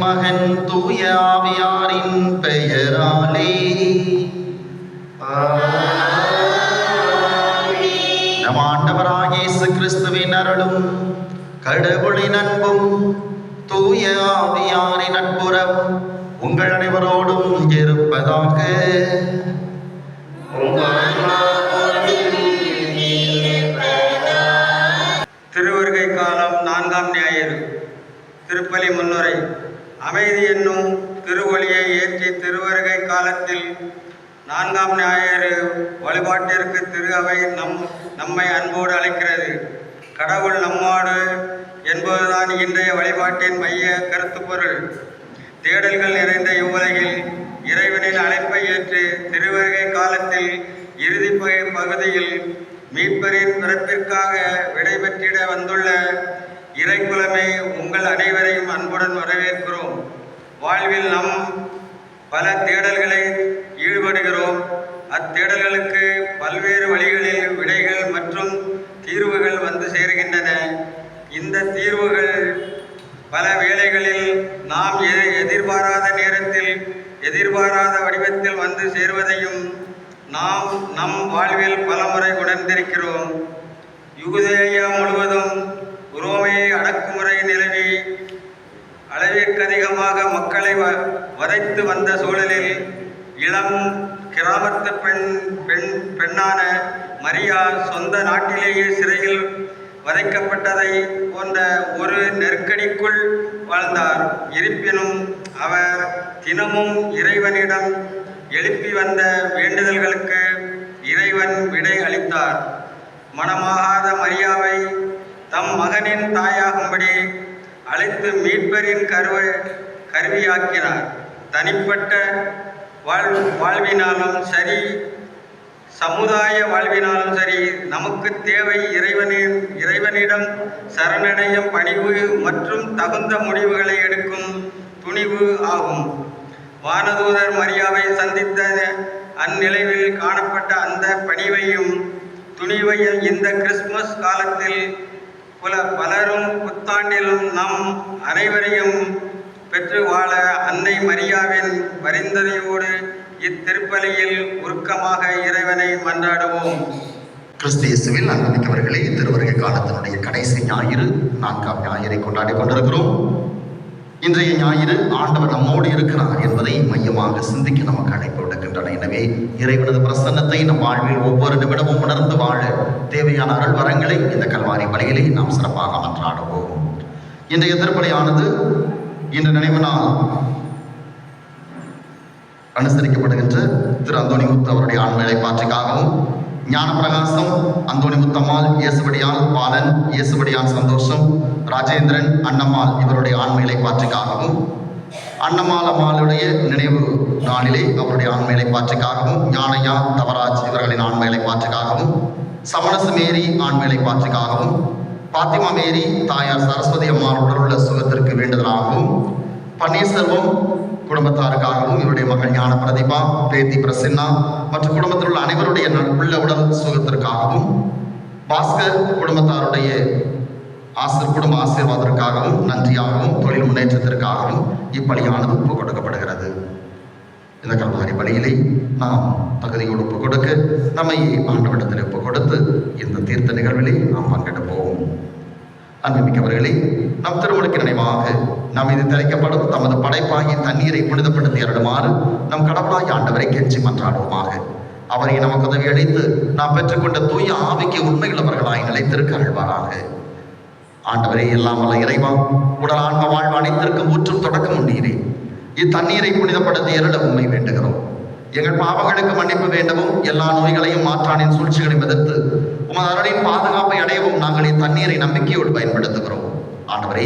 மகன் தூய ஆவியாரின் பெயராலே நம் ஆண்டவராகிய இயேசு கிறிஸ்துவின் அருளும் கடவுளின் அன்பும் தூய ஆவியாரின் நட்புறவும் உங்கள் அனைவரோடும் இருப்பதாக. திருவருகை காலம் 4ஆம் ஞாயிறு. திருப்பலி முன்னுரை. அமைதி என்னும் திருவொலியை ஏற்றி திருவருகை காலத்தில் 4ஆம் ஞாயிறு வழிபாட்டிற்கு திரு அவை நம்மை அன்போடு அழைக்கிறது. கடவுள் நம்மோடு என்பதுதான் இன்றைய வழிபாட்டின் மைய கருத்துப்பொருள். தேடல்கள் நிறைந்த இவ்வுலகில் இறைவனின் அழைப்பை ஏற்று திருவருகை காலத்தில் இறுதி பகுதியில் மீட்பரின் பிறப்பிற்காக விடைபெற்றிட வந்துள்ள இறைக்குலமே, உங்கள் அனைவரையும் அன்புடன் வரவேற்கிறோம். வாழ்வில் நம் பல தேடல்களை ஈடுபடுகிறோம். அத்தேடல்களுக்கு பல்வேறு வழிகளில் விடைகள் மற்றும் தீர்வுகள் வந்து சேருகின்றன. இந்த தீர்வுகள் பல வேளைகளில் நாம் எதிர்பாராத நேரத்தில் எதிர்பாராத வடிவத்தில் வந்து சேருவதையும் நாம் நம் வாழ்வில் பலமுறை உணர்ந்திருக்கிறோம். யூதேயா முழுவதும் உரோமை அடக்குமுறை நிலவி அளவிற்கு அதிகமாக மக்களை வதைத்து வந்த சூழலில் இளம் கிராமத்து பெண்ணான மரியா சொந்த நாட்டிலேயே சிறையில் வதைக்கப்பட்டதை போன்ற ஒரு நெருக்கடிக்குள் வாழ்ந்தார். இருப்பினும் அவர் தினமும் இறைவனிடம் எழுப்பி வந்த வேண்டுதல்களுக்கு இறைவன் விடை அளித்தார். மணமாகாத மரியாவை தம் மகனின் தாயாகும்படி அழைத்து மீட்பரின் கருவியாக்கினார். தனிப்பட்ட வாழ்வினாலும் சரி, சமுதாய வாழ்வினாலும் சரி, நமக்கு தேவை இறைவனிடம் சரணடையும் பணிவு மற்றும் தகுந்த முடிவுகளை எடுக்கும் துணிவு ஆகும். வானதூதர் மரியாவை சந்தித்த அந்நிலையில் காணப்பட்ட அந்த பணிவையும் துணிவையும் இந்த கிறிஸ்துமஸ் காலத்தில் பலரும் புத்தாண்டிலும் நம் அனைவரையும் பெற்று வாழ அன்னை மரியாவின் பரிந்துரையோடு இத்திருப்பலியில் உருக்கமாக இறைவனை மன்றாடுவோம். கிறிஸ்து இயேசுவில் அன்புமிக்கவர்களே, திருவருகை காலத்தினுடைய கடைசி ஞாயிறு 4ஆம் ஞாயிறை கொண்டாடி கொண்டிருக்கிறோம். இன்றைய ஞாயிறு ஆண்டவர் நம்மோடு இருக்கிறார் என்பதை மையமாக சிந்திக்க நமக்கு அழைப்பு விடுக்கின்றன. எனவே இறைவனது பிரசன்னத்தை நம் வாழ்வில் ஒவ்வொரு நிமிடமும் உணர்ந்து வாழ தேவையான அருள் வரங்களை இந்த கல்வாரி பலியிலே நாம் சிறப்பாக மன்றாடுவோம். இன்றைய திருப்பலியானது இன்று நினைவு நாள் அனுசரிக்கப்படுகின்ற திரு அந்தோணிமுத்து அவருடைய ஆண்மையை பாற்றிக்காகவும், ஞானப்பிரகாசம் அந்தோணிமுத்தம்மாள், இயேசுபடியால் பாலன், இயேசுபடியால் சந்தோஷம், ராஜேந்திரன், அன்னம்மாள் இவருடைய ஆண்மையை பாற்றிக்காகவும், அன்னம்மாள் அம்மாளுடைய நினைவு நாளிலே அவருடைய ஆண்மையை பாற்றிக்காகவும், ஞானையா தவராஜ் இவர்களின் ஆண்மையை பாற்றிக்காகவும், சமணசு மேரி ஆண்மையை பாற்றிக்காகவும், பாத்திமா மேரி தாயார் சரஸ்வதி அம்மாள் உடலுள்ள சுகத்திற்கு வேண்டுதலாகவும், பன்னீர்செல்வம் குடும்பத்தாருக்காகவும், இவருடைய மகள் ஞான பிரதிபா, பேத்தி பிரசன்னா மற்றும் குடும்பத்தில் உள்ள அனைவருடைய உள்ள உடல் சுகத்திற்காகவும், பாஸ்கர் குடும்பத்தாருடைய குடும்ப ஆசீர்வாதத்திற்காகவும், நன்றியாகவும், தொழில் முன்னேற்றத்திற்காகவும் இப்பலியானது ஒப்பு கொடுக்கப்படுகிறது. இந்த கல்வாரி பலியிலே நாம் தகுதியோடு ஒப்பு கொடுக்க நம்மை ஆண்டவரிடத்தில் ஒப்பு கொடுத்து இந்த தீர்த்த நிகழ்விலே நாம் பங்கெடுப்போம். அன்புமிக்கவர்களே, நம் திருமுழுக்கு நினைவாக நாம் இது தெளிக்கப்படும் தமது படைப்பாகி தண்ணீரை புனிதப்படுத்தி அருளுமாறு நம் கடவுளாய் ஆண்டவரை கெஞ்சி மன்றாடுவோமாக. அவரை நமக்கு உதவி அளித்து நாம் பெற்றுக்கொண்ட தூய ஆவிக்கு உண்மையுள்ளவர்களாய் நிலைத்திருக்க அருள்வாராக. ஆண்டவரே, எல்லாம் வல்ல இறைவா, உடல் ஆன்ம வாழ்வு அனைத்திற்கும் ஊற்றும் தொடக்கம் உண்டீரே. இத்தண்ணீரை புனிதப்படுத்தி அருள உண்மை வேண்டுகிறோம். எங்கள் பாவங்களுக்கு மன்னிப்பு வேண்டவும், எல்லா நோய்களையும் மாற்றானின் சூழ்ச்சிகளையும் எதிர்த்து உமது அருளின் பாதுகாப்பை அடையவும் நாங்கள் இத்தண்ணீரை நம்பிக்கையோடு பயன்படுத்துகிறோம். ஆண்டவரே,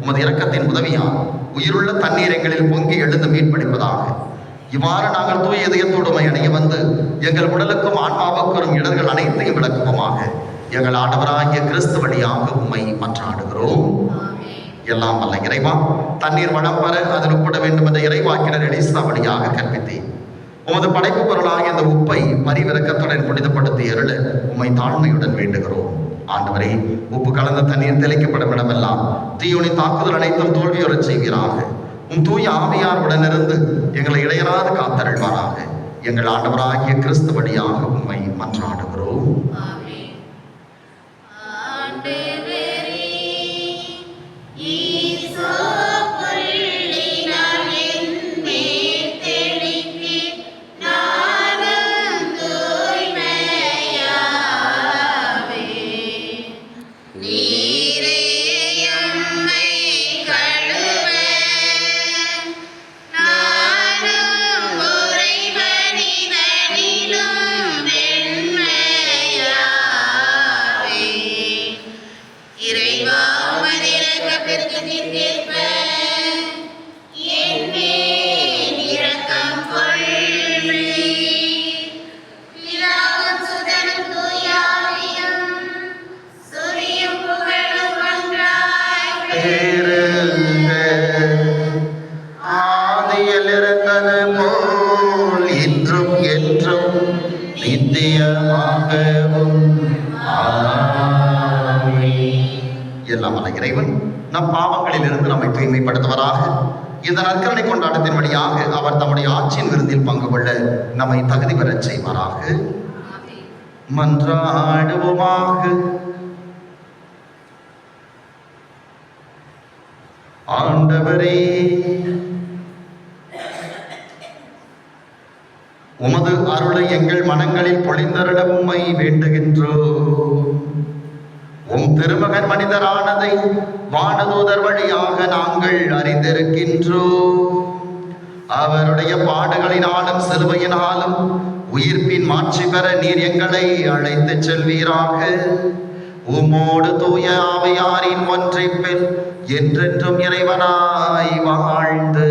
உமது இரக்கத்தின் உதவியால் உயிருள்ள தண்ணீர் எங்களில் பொங்கி எழுந்து மீட்பளிப்பதாக. இவ்வாறு நாங்கள் தூய இதயத்தோடு அடைய வந்து எங்கள் உடலுக்கும் ஆன்மாவுக்கும் இடர்கள் அனைத்தையும் விளக்குவோமாக. எங்கள் ஆண்டவராகிய கிறிஸ்து வழியாக உம்மை மன்றாடுகிறோம். எல்லாம் வல்ல இறைவா, தண்ணீர் வளம் பெற அதில் உட்பட வேண்டும் என்ற இறைவாக்கினர் எலிசா வழியாக கற்பித்தேன். உமது படைப்பு பொருளாகிய இந்த உப்பை பரிவிறக்கத்துடன் புனிதப்படுத்தி அருள உம்மை தாழ்மையுடன் வேண்டுகிறோம். ஆண்டவரே, உப்பு கலந்த தண்ணீர் தெளிக்கப்படும் இடமெல்லாம் தீயோனின் தாக்குதல் அனைத்தும் தோல்வியுறச் செய்வீராக. உம் தூய ஆவியார் உடனிருந்து எங்களை இடையராது காத்தருள்வாராக. எங்கள் ஆண்டவராகிய கிறிஸ்து வழியாக உம்மை மன்றாடுகிறோம். எல்லாம் வல்ல இறைவன் நம் பாவங்களில் இருந்து நம்மை தூய்மைப்படுத்துவராக. இந்த நற்கருணை கொண்டாட்டத்தின் வழியாக அவர் தம்முடைய ஆட்சியின் விருந்தில் பங்கு கொள்ள நம்மை தகுதி பெறச் செய்வாராக. மன்றாடுவோமாக. ஆண்டவரே, உமது அருளை எங்கள் மனங்களில் பொழிந்தருள உம்மை வேண்டுகின்றோம். உம் திருமகன் மனிதரானதை வானதூதர் வழியாக நாங்கள் அறிந்திருக்கின்றோம். அவருடைய பாடுகளினாலும் சிலுவையினாலும் உயிர்ப்பின் மாட்சி பெற நீர் எங்களை அழைத்துச் செல்வீராக. உமோடு தூய ஆவியாரின் ஒன்றிப்பில் என்றென்றும் இறைவனாய் வாழ்ந்து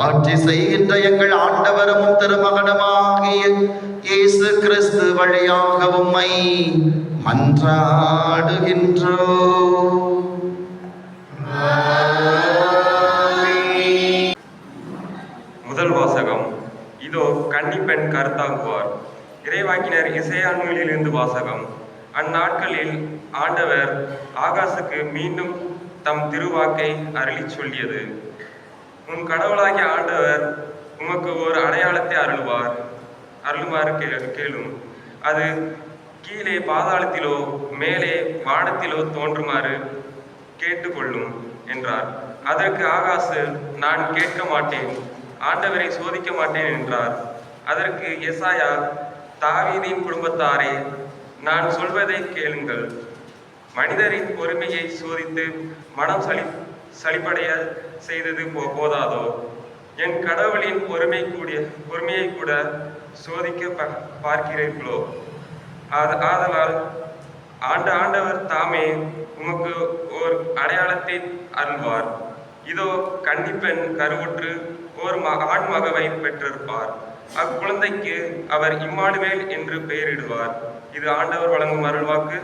ஆட்சி செய்கின்ற எங்கள் ஆண்டவரும் திருமகனுமாகிய இயேசு கிறிஸ்து வழியாக உம்மை மன்றாடுகின்றோம். முதல் வாசகம். இதோ கன்னிப்பெண் கருத்தாங்குவார். இறைவாக்கினர் இசையா நூலிலிருந்து வாசகம். அந்நாட்களில் ஆண்டவர் ஆகாசுக்கு மீண்டும் தம் திருவாக்கை அருளி சொல்லியது. உன் கடவுளாகிய ஆண்டவர் உமக்கு ஒரு அடையாளத்தை அருளுமாறு கேளும். அது கீழே பாதாளத்திலோ மேலே வானத்திலோ தோன்றுமாறு கேட்டுக்கொள்ளும் என்றார். அதற்கு ஆகாசு, நான் கேட்க மாட்டேன், ஆண்டவரை சோதிக்க மாட்டேன் என்றார். அதற்கு எசாயா, தாவீதின் குடும்பத்தாரே, நான் சொல்வதை கேளுங்கள். மனிதரின் பொறுமையை சோதித்து மனம் சலிப்படைய செய்தது போதாதோ? என் கடவுளின் பொறுமையை கூட சோதிக்க பார்க்கிறீர்களோ? ஆதலால் ஆண்டவர் தாமே உமக்கு ஒரு அடையாளத்தை அருள்வார். இதோ கன்னிப்பெண் கருவுற்று ஒரு ஆண் மகவை பெற்றிருப்பார். அக்குழந்தைக்கு அவர் இம்மானுவேல் என்று பெயரிடுவார். இது ஆண்டவர் வழங்கும் அருள்வாக்கு.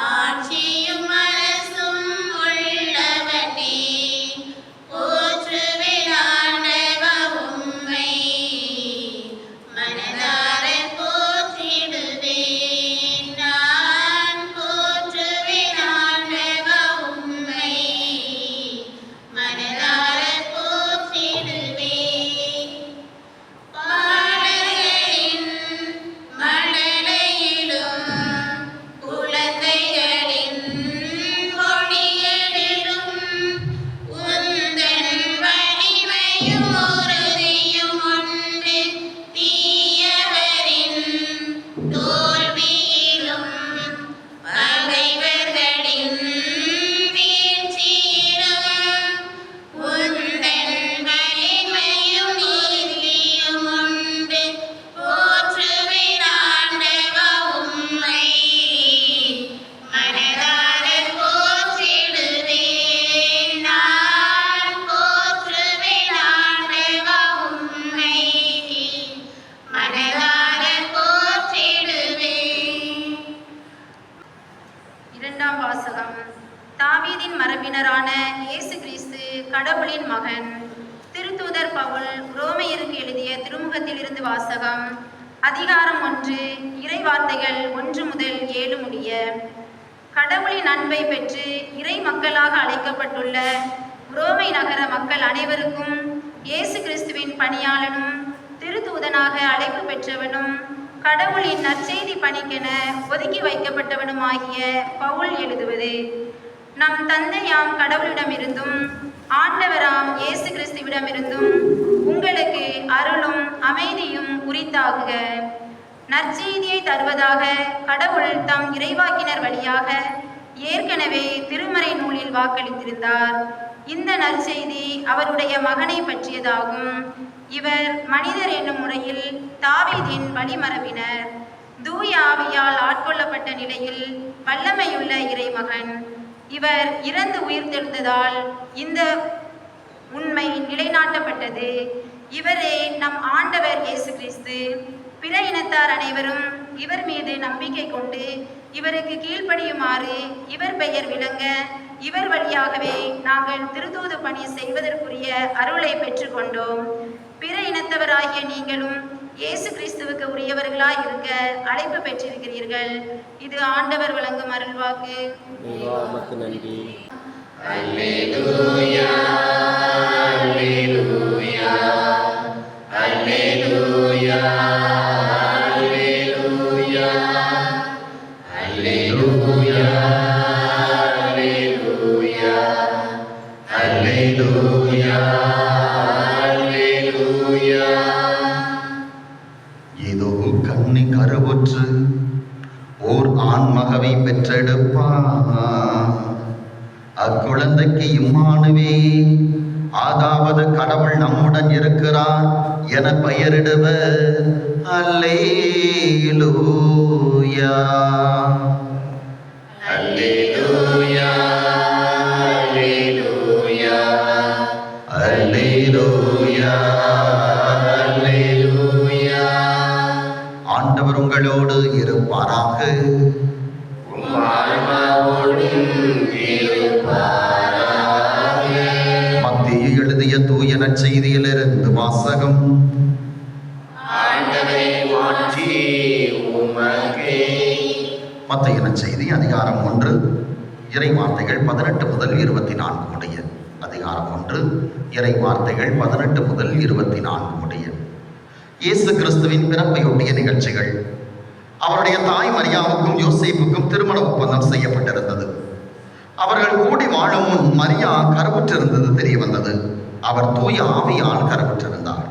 ஆட்சியும் கடவுளின் மகன். திருத்தூதர் பவுல் ரோமையருக்கு எழுதிய திருமுகத்திலிருந்து வாசகம். அதிகாரம் 1, இறை வார்த்தைகள் 1 முதல் 7 முடிய. கடவுளின் அன்பை பெற்று இறை மக்களாக அழைக்கப்பட்டுள்ள ரோமை நகர மக்கள் அனைவருக்கும் இயேசு கிறிஸ்துவின் பணியாளனும் திருத்தூதனாக அழைப்பு பெற்றவனும் கடவுளின் நற்செய்தி பணிக்கென ஒதுக்கி வைக்கப்பட்டவனுமாகிய பவுல் எழுதுவது. நம் தந்தையாம் கடவுளிடமிருந்தும் ஆண்டவராம் இயேசு கிறிஸ்துவிடமிருந்தும் உங்களுக்கு அருளும் அமைதியும் உரித்தாகுக. நற்செய்தியை தருவதாக கடவுள் தம் இறைவாக்கினர் வழியாக ஏற்கனவே திருமறை நூலில் வாக்களித்திருந்தார். இந்த நற்செய்தி அவருடைய மகனை பற்றியதாகும். இவர் மனிதர் என்னும் முறையில் தாவீதின் வழிமரபினர், தூய ஆவியால் ஆட்கொள்ளப்பட்ட நிலையில் வல்லமையுள்ள இறைமகன். இவர் இறந்து உயிர்த்தெழுந்ததால் இந்த உண்மை நிலைநாட்டப்பட்டது. இவரே நம் ஆண்டவர் இயேசு கிறிஸ்து. பிற இனத்தார் அனைவரும் இவர் மீது நம்பிக்கை கொண்டு இவருக்கு கீழ்ப்படியுமாறு இவர் பெயர் விளங்க இவர் வழியாகவே நாங்கள் திருத்தூது பணி செய்வதற்குரிய அருளை பெற்றுக்கொண்டோம். பிற இனத்தவராகிய நீங்களும் இயேசு கிறிஸ்துவுக்கு உரியவர்களாய் இருக்க அழைப்பு பெற்றிருக்கிறீர்கள். இது ஆண்டவர் வழங்கும் அருள்வாக்கு. நன்றி. அல்லேலூயா, அல்லேலூயா, அல்லேலூயா, அல்லேலூயா, அல்லேலூயா, அல்லேலூயா, அல்லேலூயா, அல்லேலூயா. இதோ கன்னி கருவுற்று ஓர் ஆண்மகவை பெற்றெடுப்பார். அக்குழந்தைக்கு இம்மானுவே, அதாவது கடவுள் நம்முடன் இருக்கிறார் என பெயரிடுவர். அல்லேலூயா, அல்லேலூயா, அல்லேலூயா, அல்லேலூயா, அல்லேலூயா. ஆண்டவர் உங்களோடு இருப்பாராக. உம் ஆன்மாவோடும் இருப்பாராக. மத்தேயு எழுதிய தூய நற்செய்தியிலிருந்து வாசகம். ஆண்டவரே, மாட்சி உமக்கே. மத்தேயு நற்செய்தி அதிகாரம் 1, இறை வார்த்தைகள் 18 முதல் 24 முடிய. அதிகாரம் 1, இறை வார்த்தைகள் 18 முதல் 24 முடிய. இயேசு கிறிஸ்துவின் பிறப்பையொட்டிய நிகழ்ச்சிகள். அவருடைய தாய் மரியாவுக்கும் யோசேப்புக்கும் திருமண ஒப்பந்தம் செய்யப்பட்டிருந்தது. அவர்கள் கூடி வாழும் முன் மரியா கருவுற்றிருந்தது தெரிய வந்தது. அவர் தூய ஆவியால் கருவுற்றிருந்தார்.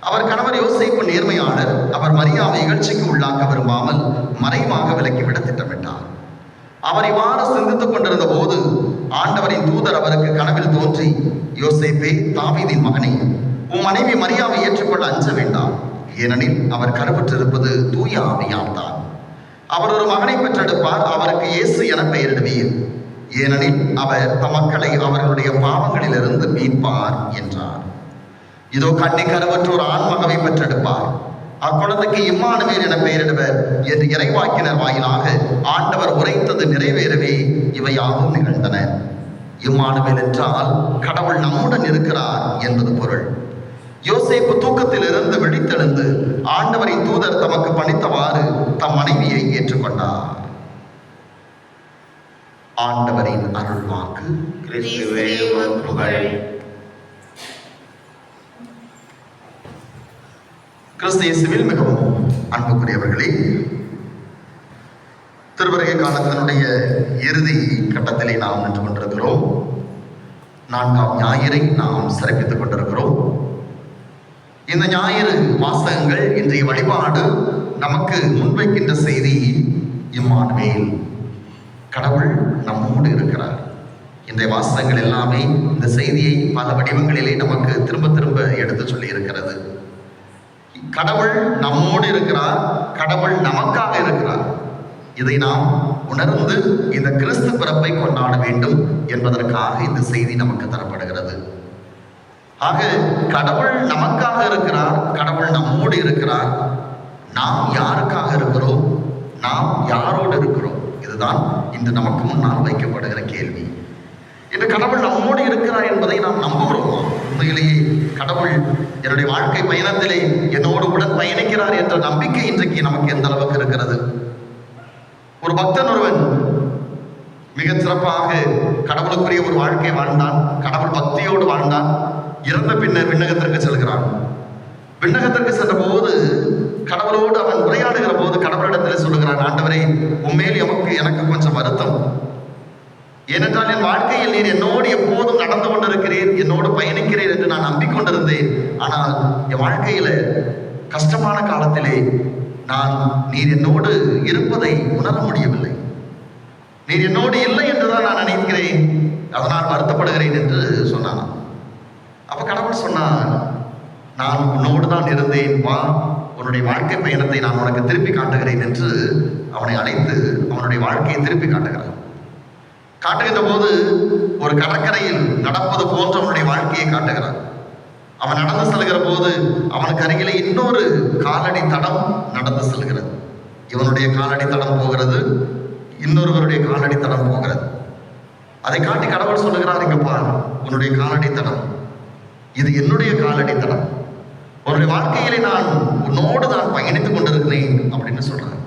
அவர் கணவர் யோசேப்பு நேர்மையாளர். அவர் மரியாவை இகழ்ச்சிக்கு உள்ளாக்க விரும்பாமல் மறைவாக விலக்கிவிட திட்டமிட்டார். அவர் இவ்வாறு சிந்தித்துக் கொண்டிருந்த போது ஆண்டவரின் தூதர் அவருக்கு கனவில் தோன்றி, யோசேப்பே, தாவீதின் மகனே, உன் மனைவி மரியாவை ஏற்றுக்கொள்ள அஞ்ச வேண்டாம். ஏனெனில் அவர் கருவுற்றிருப்பது தூய ஆவியால் தான். அவர் ஒரு மகனை பெற்றெடுப்பார். அவருக்கு இயேசு என பெயரிடுவீர். ஏனெனில் அவர் தம் மக்களை அவர்களுடைய பாவங்களிலிருந்து மீட்பார் என்றார். இதோ கன்னி கருவுற்ற ஒரு ஆண்மகவை பெற்றெடுப்பார். அக்குழந்தைக்கு இம்மானுவேல் என பெயரிடுவர் என்று இறைவாக்கினர் வாயிலாக ஆண்டவர் உரைத்தது நிறைவேறவே இவையாகவும் நிகழ்ந்தன. இம்மானுவேல் என்றால் கடவுள் நம்முடன் இருக்கிறார் என்பது பொருள். யோசேப்பு தூக்கத்தில் இருந்து விழித்தெழுந்து ஆண்டவரின் தூதர் தமக்கு பணித்தவாறு தம் மனைவியை ஏற்றுக்கொண்டார். ஆண்டவரின் அருள்வாக்கு. கிறிஸ்துவே, உமக்கு புகழ். கிறிஸ்து இயேசுவில் மிகவும் அன்புக்குரியவர்களே, திருவருகை காலத்தினுடைய இறுதி கட்டத்திலே நாம் நின்று கொண்டிருக்கிறோம். 4ஆம் ஞாயிறை நாம் சிறப்பித்துக் கொண்டிருக்கிறோம். இந்த ஞாயிறு வாசகங்கள், இன்றைய வழிபாடு நமக்கு முன்வைக்கின்ற செய்தி இம்மானுவேல், கடவுள் நம்மோடு இருக்கிறார். இன்றைய வாசகங்கள் எல்லாமே இந்த செய்தியை பல வடிவங்களிலே நமக்கு திரும்ப திரும்ப எடுத்து சொல்லி இருக்கிறது. கடவுள் நம்மோடு இருக்கிறார், கடவுள் நமக்காக இருக்கிறார். இதை நாம் உணர்ந்து இந்த கிறிஸ்து பிறப்பை கொண்டாட வேண்டும் என்பதற்காக இந்த செய்தி நமக்கு தரப்படுகிறது. ஆக கடவுள் நமக்காக இருக்கிறார், கடவுள் நம்மோடு இருக்கிறார். நாம் யாருக்காக இருக்கிறோம்? நாம் யாரோடு இருக்கிறோம்? இதுதான் இன்று நமக்கு முன்னால் வைக்கப்படுகிற கேள்வி. இன்று கடவுள் நம்மோடு இருக்கிறார் என்பதை நாம் என்னுடைய வாழ்க்கை பயணத்திலே என்னோடு உடன் பயணிக்கிறார் என்ற நம்பிக்கை இன்றைக்கு நமக்கு எந்த அளவுக்கு இருக்கிறது? ஒரு பக்தன் ஒருவன் மிக சிறப்பாக கடவுளுக்குரிய ஒரு வாழ்க்கை வாழ்ந்தான், கடவுள் பக்தியோடு வாழ்ந்தான். இறந்த பின்னர் விண்ணகத்திற்கு செல்கிறான். விண்ணகத்திற்கு சென்ற போது கடவுளோடு அவன் உரையாடுகிற போது கடவுளிடத்தில் சொல்லுகிறான், ஆண்டவரே, உண்மையில் எனக்கு கொஞ்சம் வருத்தம். ஏனென்றால் என் வாழ்க்கையில் நீர் என்னோடு எப்போதும் நடந்து கொண்டிருக்கிறீர், என்னோடு பயணிக்கிறீர் என்று நான் நம்பிக்கொண்டிருந்தேன். ஆனால் என் வாழ்க்கையில கஷ்டமான காலத்திலே நீர் என்னோடு இருப்பதை உணர முடியவில்லை. நீர் என்னோடு இல்லை என்றுதான் நான் நினைக்கிறேன், அதனால் வருத்தப்படுகிறேன் என்று சொன்னான். அப்ப கடவுள் சொன்னான், நான் உன்னோடு தான் இருந்தேன், வா, உன்னுடைய வாழ்க்கை பயணத்தை நான் உனக்கு திருப்பி காட்டுகிறேன் என்று அவனை அழைத்து அவனுடைய வாழ்க்கையை திருப்பி காட்டுகிறான். காட்டுகின்ற போது ஒரு கடற்கரையில் நடப்பது போன்ற அவனுடைய வாழ்க்கையை காட்டுகிறான். அவன் நடந்து செல்கிற போது அவனுக்கு அருகிலே இன்னொரு காலடி தடம் நடந்து செல்கிறது. இவனுடைய காலடி தடம் போகிறது, இன்னொருவருடைய காலடி தடம் போகிறது. அதை காட்டி கடவுள் சொல்லுகிறார், இங்க பார், உன்னுடைய காலடி தடம், இது என்னுடைய காலடி தடம். உன்னுடைய வாழ்க்கையிலே நான் உன்னோடு தான் பயணித்துக் கொண்டிருக்கிறேன் அப்படின்னு சொல்றேன்.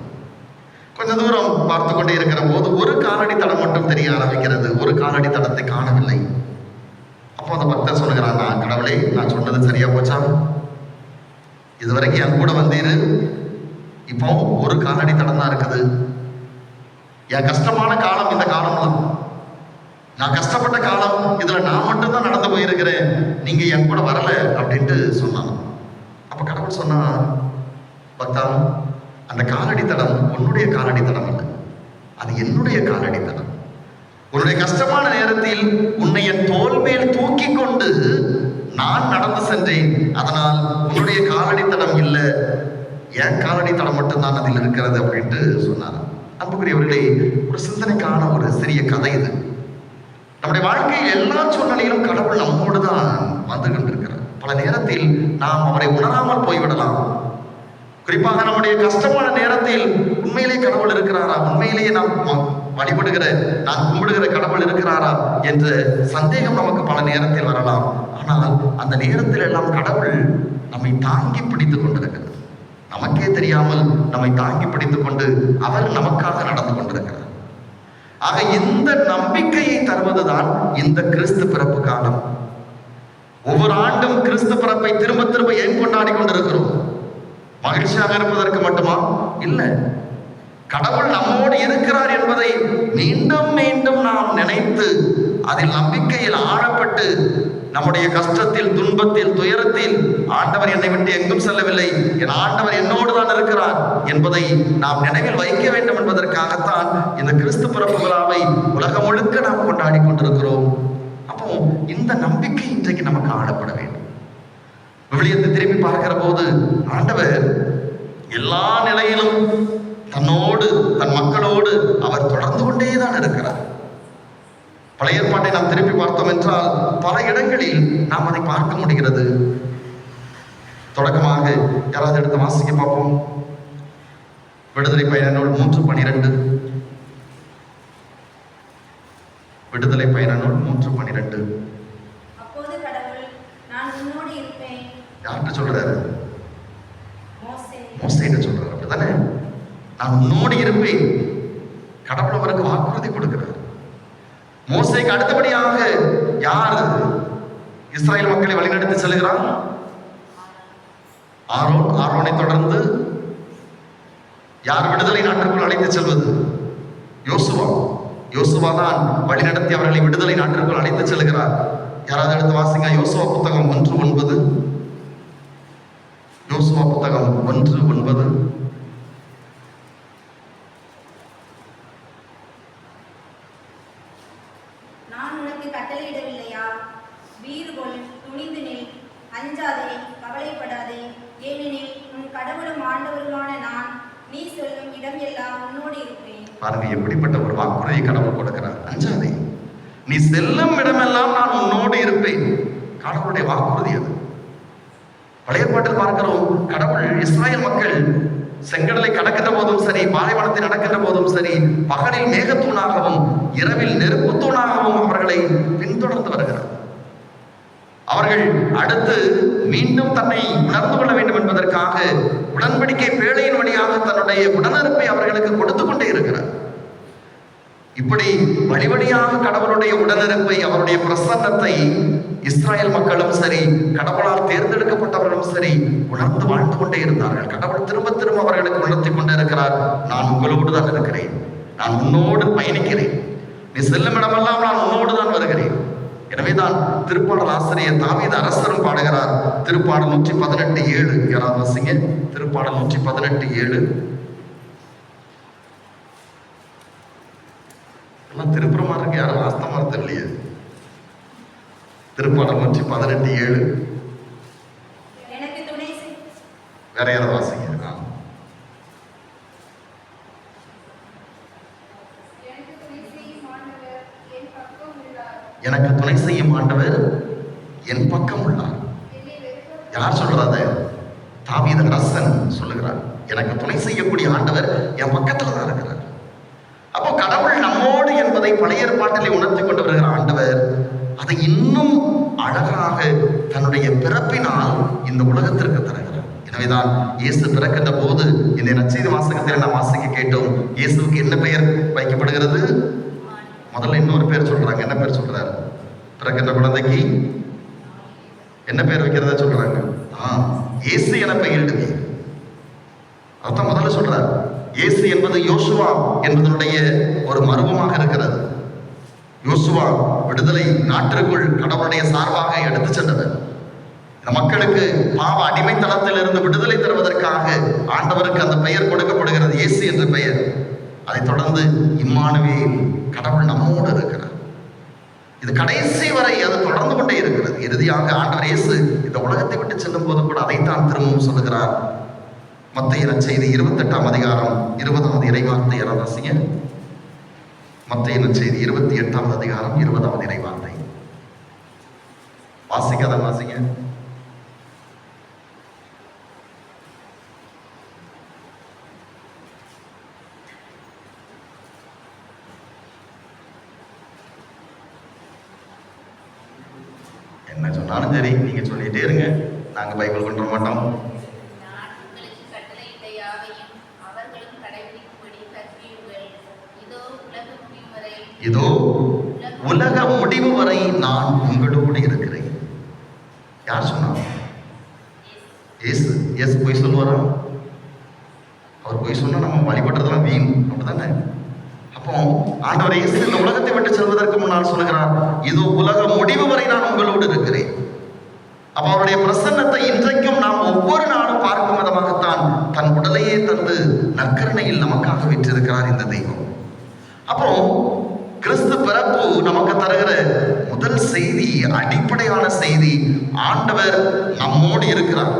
கொஞ்ச தூரம் பார்த்து கொண்டே இருக்கிற போது ஒரு காலடி தடம் மட்டும் தெரிய ஆரம்பிக்கிறது, ஒரு காலடி தடத்தை காணவில்லை. அப்போ அந்த பக்தர் சொல்லுகிறான், நான் கடவுளே, நான் சொன்னது சரியா போச்சா? இதுவரைக்கும் என் கூட வந்தீரு, இப்போ ஒரு காலடி தடம் தான் இருக்குது. என் கஷ்டமான காலம் இந்த காலம் தான், நான் கஷ்டப்பட்ட காலம், இதுல நான் மட்டும்தான் நடந்து போயிருக்கிறேன், நீங்க என் கூட வரல அப்படின்ட்டு சொன்னான். அப்ப கடவுள் சொன்னா, பக்தா, அந்த காலடி தடம் உன்னுடைய காலடி தடம் இல்லை, அது என்னுடைய காலடி தடம். உன்னுடைய கஷ்டமான நேரத்தில் உன்னை என் தோல் மேல் தூக்கி கொண்டு நான் நடந்து சென்றேன், அதனால் உன்னுடைய காலடி தடம் இல்லை, என் காலடி தடம் மட்டும்தான் அதில் இருக்கிறது அப்படின்ட்டு சொன்னார். அன்புக்குரியவர்களே, ஒரு சிந்தனைக்கான ஒரு சிறிய கதை இது. நம்முடைய வாழ்க்கையில் எல்லா சூழ்நிலையிலும் கடவுள் நம்மோடு தான் வந்து கொண்டிருக்கிறார். பல நேரத்தில் நாம் அவரை உணராமல் போய்விடலாம். குறிப்பாக நம்முடைய கஷ்டமான நேரத்தில் உண்மையிலே கடவுள் இருக்கிறாரா, உண்மையிலேயே நாம் வழிபடுகிற, நான் கும்பிடுகிற கடவுள் இருக்கிறாரா என்ற சந்தேகம் நமக்கு பல நேரத்தில் வரலாம். ஆனால் அந்த நேரத்தில் எல்லாம் கடவுள் நம்மை தாங்கி பிடித்துக் கொண்டிருக்கிறார். நமக்கே தெரியாமல் நம்மை தாங்கி பிடித்துக் கொண்டு அவர் நமக்காக நடந்து கொண்டிருக்கிறார். ஆக இந்த நம்பிக்கையை தருவதுதான் இந்த கிறிஸ்து பிறப்பு காலம். ஒவ்வொரு ஆண்டும் கிறிஸ்து பிறப்பை திரும்ப திரும்ப ஏன் கொண்டாடி கொண்டிருக்கிறோம்? மகிழ்ச்சியாக இருப்பதற்கு மட்டுமா? இல்லை, கடவுள் நம்மோடு இருக்கிறார் என்பதை மீண்டும் மீண்டும் நாம் நினைத்து அதில் நம்பிக்கையில் ஆழப்பட்டு நம்முடைய கஷ்டத்தில், துன்பத்தில், துயரத்தில் ஆண்டவர் என்னை விட்டு எங்கும் செல்லவில்லை, என் ஆண்டவர் என்னோடு தான் இருக்கிறார் என்பதை நாம் நினைவில் வைக்க வேண்டும் என்பதற்காகத்தான் இந்த கிறிஸ்து பிறப்பு விழாவை உலகம் முழுக்க நாம் கொண்டாடி கொண்டிருக்கிறோம். அப்போ இந்த நம்பிக்கை இன்றைக்கு நமக்கு ஆழப்பட வேண்டும். விவிலியத்தை திரும்பி பார்க்கிற போது ஆண்டவர் எல்லா நிலையிலும் தன்னோடு, தன் மக்களோடு அவர் தொடர்ந்து கொண்டேதான் இருக்கிறார். பழைய ஏற்பாட்டை நாம் திருப்பி பார்த்தோம் என்றால் பல இடங்களில் நாம் அதை பார்க்க முடிகிறது. தொடக்கமாக யாராவது எடுத்து வாசிக்க பார்ப்போம். விடுதலை பயண நூல் 3:12. விடுதலை பயண நூல் 3:12. அப்போது கடவுள், நான் உன்னோடு இருப்பேன். யார்கிட்ட சொல்றாரு? மோசேட்ட சொல்றாரு. அப்படிதானே? நான் உன்னோடு இருப்பேன். கடவுள் அவருக்கு வாக்குறுதி கொடுக்கிறார். மோசேக்கு அடுத்தபடியாக யார் இஸ்ராயல் மக்களை வழிநடத்தி செல்கிறார்? ஆரோன். ஆரோனை தொடர்ந்து யார் விடுதலை நாட்டிற்குள் அழைத்து செல்வது? யோசுவா. யோசுவா தான் வழிநடத்தி அவர்களை விடுதலை நாட்டிற்குள் அழைத்து செல்கிறார். யாராவது எடுத்து வாசிங்க. யோசுவா புத்தகம் 1:9. யோசுவா புத்தகம் 1:9. நான் உனக்கு கட்டளையிடவில்லையா? வீறு கொள், துணிந்து நில், அஞ்சாதே, கவலைப்படாதே, ஏனெனில் உன் கடவுளும் ஆண்டவருமான நான் நீ சொல்லும் இடம் எல்லாம் உன்னோடு இருப்பேன். பாருங்க, எப்படிப்பட்ட ஒரு வாக்குறுதியை கடவுள் கொடுக்கிறார். அஞ்சாதே, நீ செல்லும் இடமெல்லாம் நான் உன்னோடு இருப்பேன். கடவுளுடைய வாக்குறுதி அது. பழைய ஏற்பாட்டில் பார்க்கிறோம், கடவுள் இஸ்ராயல் மக்கள் செங்கடலை கடக்கின்ற போதும் சரி, பாலைவனத்தை நடக்கின்ற போதும் சரி, பகலில் மேகத்தூணாகவும் இரவில் நெருப்பு தூணாகவும் அவர்களை பின்தொடர்ந்து வருகிறார். அவர்கள் அடுத்து மீண்டும் தன்னை உணர்ந்து கொள்ள வேண்டும் என்பதற்காக உடன்படிக்கை பேழையின் வழியாக தன்னுடைய உடனிருப்பை அவர்களுக்கு கொடுத்து கொண்டே இருக்கிறார். இப்படி வழி வழியாக கடவுளுடைய உடனிருப்பை, அவருடைய பிரசன்னத்தை இஸ்ராயல் மக்களும் சரி, கடவுளால் தேர்ந்தெடுக்கப்பட்டவர்களும் சரி உணர்ந்து வாழ்ந்து கொண்டே இருந்தார்கள். கடவுள் திரும்ப திரும்ப அவர்களுக்கு உணர்த்தி கொண்டே இருக்கிறார், நான் உங்களோடு தான் இருக்கிறேன், நான் உன்னோடு பயணிக்கிறேன், நீ செல்லும் இடமெல்லாம் நான் உன்னோடு தான் வருகிறேன். எனவேதான் திருப்பாடல் ஆசிரியர் தாவீது அரசரும் பாடுகிறார். திருப்பாடல் 118:7 யாராவது வாசிங்க. திருப்பாடல் 118:7. எல்லாம் திருப்புறமா இருக்கு, யாரும் வாஸ்தமா தெரியலையே. திருப்பாடல் 118:7. எனக்கு துணை வேற யாராவது வாசிங்க. எனக்கு துணை செய்யும் ஆண்டவர் என் பக்கம் உள்ளார். யார் சொல்றாரு? தாவீது அரசன் சொல்லுகிறார், எனக்கு துணை செய்யக்கூடிய ஆண்டவர் என் பக்கத்துல தான் இருக்கிறார். அப்போ கடவுள் நம்மோடு என்பதை பழைய ஏற்பாட்டிலே உணர்த்தி கொண்டு வருகிற ஆண்டவர் அதை இன்னும் அழகாக தன்னுடைய பிறப்பினால் இந்த உலகத்திற்கு தருகிறார். எனவேதான் இயேசு பிறக்கின்ற போது இந்த நற்செய்தி வாசகத்தில் நாம் வாசிக்க கேட்டோம், இயேசுவுக்கு என்ன பெயர் வைக்கப்படுகிறது? முதல்ல இன்னொரு பேர் சொல்றாங்க. என்ன பேர் சொல்றாரு? பிறக்கின்ற குழந்தைக்கு என்ன பேர் வைக்கிறத சொல்றாங்க? இயேசு என பெயரிடுவீர். அதான் முதல்ல சொல்றார். இயேசு என்பது யோசுவா என்பதனுடைய ஒரு மர்மமாக இருக்கிறது. யோசுவா விடுதலை நாட்டிற்குள் கடவுளுடைய சார்பாக எடுத்து சென்றவர். இந்த மக்களுக்கு பாவ அடிமைத்தனத்தில் இருந்து விடுதலை தருவதற்காக ஆண்டவருக்கு அந்த பெயர் கொடுக்கப்படுகிறது, இயேசு என்ற பெயர். அதைத் தொடர்ந்து இம்மானுவேல், கடவுள் நம்மோடு இருக்கிறார். இது கடைசி வரை அது தொடர்ந்து கொண்டே இருக்கிறது. இறுதியாக ஆண்டவர் இயேசு இந்த உலகத்தை விட்டு செல்லும் போது கூட அதைத்தான் திரும்பவும் சொல்லுகிறார். மத்தேயு நற்செய்தி 28ஆம் அதிகாரம் 20வது இறைவார்த்தை யாராவது வாசிங்க. மத்தேயு நற்செய்தி 28ஆம் அதிகாரம் 20வது இறைவார்த்தை. வாசிக்காத வாசிங்க. என்ன சொன்னாலும் சரி, நீங்க சொல்லிட்டே இருங்க, நாங்க பைபிள் கொண்டு வர மாட்டோம். இதோ உலக முடிவு வரை நான் உங்களோடு இருக்கிறேன். யார் சொன்னா? இயேசு. இயேசு போய் சொல்லுவாரா? அவர் போய் சொன்னா நம்ம வழிபடுறதுலாம் வீண், அப்படிதானே? அப்போ ஆண்டவர் இயேசு இந்த உலகத்தை விட்டு செல்வதற்கு முன்னால் சொல்லுகிறார், இதோ உலக முடிவு வரை நான் உங்களோடு இருக்கிறேன். அப்ப அவருடைய பிரசன்னத்தை இன்றைக்கும் நாம் ஒவ்வொரு நாளும் பார்க்கும் விதமாகத்தான் தன் உடலையே தந்து நற்கருணையில் நமக்காக விற்றிருக்கிறார் இந்த தெய்வம். அப்போ கிறிஸ்து பிறப்பு நமக்கு தருகிற முதல் செய்தி, அடிப்படையான செய்தி, ஆண்டவர் நம்மோடு இருக்கிறார்.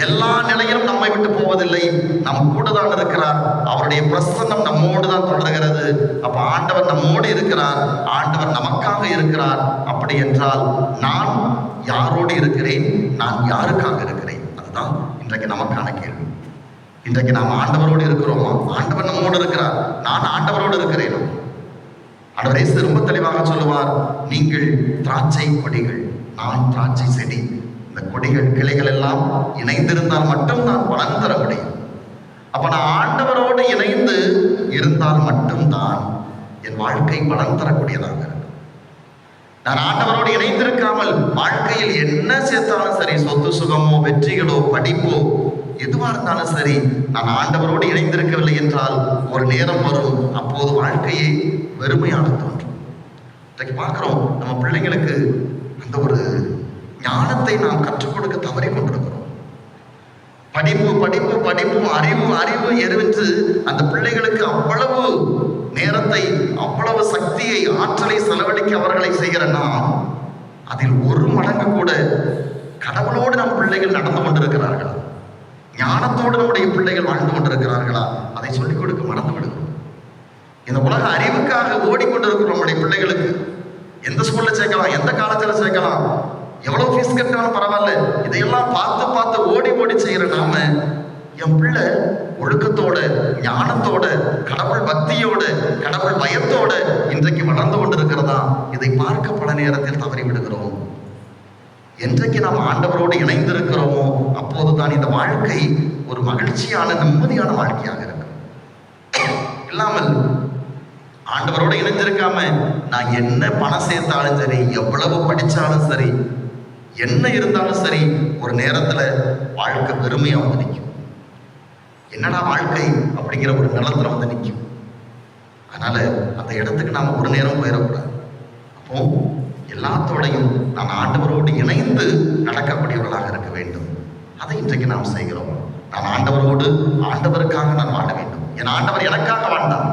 எல்லா நிலையிலும் நம்மை விட்டு போவதில்லை, நம் கூட தான் இருக்கிறார். அவருடைய பிரசன்னம் நம்மோடு தான் தொடர்கிறது. அப்ப ஆண்டவர் நம்மோடு இருக்கிறார், ஆண்டவர் நமக்காக இருக்கிறார். அப்படி என்றால் நான் யாரோடு இருக்கிறேன், நான் யாருக்காக இருக்கிறேன்? அதுதான் இன்றைக்கு நமக்கான கேள்வி. இன்றைக்கு நாம் ஆண்டவரோடு இருக்கிறோமா? ஆண்டவர் நம்மோடு இருக்கிறார், நான் ஆண்டவரோடு இருக்கிறேன். ஆண்டவர் இயேசு ரொம்ப தெளிவாக சொல்லுவார், நீங்கள் திராட்சை கொடிகள், நான் திராட்சை செடி. இந்த கொடிகள் கிளைகள் எல்லாம் இணைந்திருந்தால் மட்டும் நான் பலன் தர முடியும். அப்ப நான் ஆண்டவரோடு இணைந்து இருந்தால் மட்டும்தான் என் வாழ்க்கை பலன் தரக்கூடியதாக இருக்கும். நான் ஆண்டவரோடு இணைந்திருக்காமல் வாழ்க்கையில் என்ன சேர்த்தாலும் சரி, சொத்து சுகமோ வெற்றிகளோ படிப்போ எதுவா இருந்தாலும் சரி, நான் ஆண்டவரோடு இணைந்திருக்கவில்லை என்றால் ஒரு நேரம் வரும், அப்போது வாழ்க்கையை வெறுமையாக தோன்றும். இன்றைக்கு பார்க்கிறோம், நம்ம பிள்ளைங்களுக்கு அந்த ஒரு ஞானத்தை நாம் கற்றுக் கொடுக்க தவறி கொண்டிருக்கிறோம். படிப்பு படிப்பு படிப்பு, அறிவு அறிவு எருவென்று அந்த பிள்ளைகளுக்கு அவ்வளவு நேரத்தை, அவ்வளவு சக்தியை, ஆற்றலை செலவழிக்க அவர்களை செய்கிற நாம் அதில் ஒரு மடங்கு கூட கடவுளோடு நம் பிள்ளைகள் நடந்து கொண்டிருக்கிறார்களா? ஞானத்தோடு நம்முடைய பிள்ளைகள் வாழ்ந்து கொண்டிருக்கிறார்களா? அதை சொல்லிக் கொடுக்க மறந்து விடுகிறோம். இந்த உலக அறிவுக்காக ஓடிக்கொண்டிருக்கிறோம். நம்முடைய பிள்ளைகளுக்கு எந்த ஸ்கூல்ல சேர்க்கலாம், எந்த காலேஜில் சேர்க்கலாம், எவ்வளவு ஃபீஸ் கட்டினாலும் பரவாயில்ல, இதையெல்லாம் பார்த்து பார்த்து ஓடி ஓடி செய்கிற நாம என் பிள்ளை ஒழுக்கத்தோட, ஞானத்தோட, கடவுள் பக்தியோட, கடவுள் பயத்தோட இன்றைக்கு வளர்ந்து கொண்டிருக்கிறதா? இதை பார்க்க பல நேரத்தில் தவறி விடுகிறோம். என்றைக்கு நாம் ஆண்டவரோடு இணைந்திருக்கிறோமோ அப்போதுதான் இந்த வாழ்க்கை ஒரு மகிழ்ச்சியான நிம்மதியான வாழ்க்கையாக இருக்கும். இல்லாமல் ஆண்டவரோடு இணைஞ்சிருக்காம நான் என்ன பணம் சேர்த்தாலும் சரி, எவ்வளவு படிச்சாலும் சரி, என்ன இருந்தாலும் சரி, ஒரு நேரத்துல வாழ்க்கை வெறுமையா வந்து நிற்கும். என்னடா வாழ்க்கை அப்படிங்கிற ஒரு நிலத்துல வந்து நிற்கும். அதனால அந்த இடத்துக்கு நாம ஒரு நேரம் போயிடக்கூடாது. அப்போ எல்லாத்தோடையும் நான் ஆண்டவரோடு இணைந்து நடக்கக்கூடியவர்களாக இருக்க வேண்டும். அதை இன்றைக்கு நாம் செய்கிறோம். நான் ஆண்டவரோடு, ஆண்டவருக்காக நான் வாழ வேண்டும். என் ஆண்டவர் எனக்காக வாழ்ந்தார்,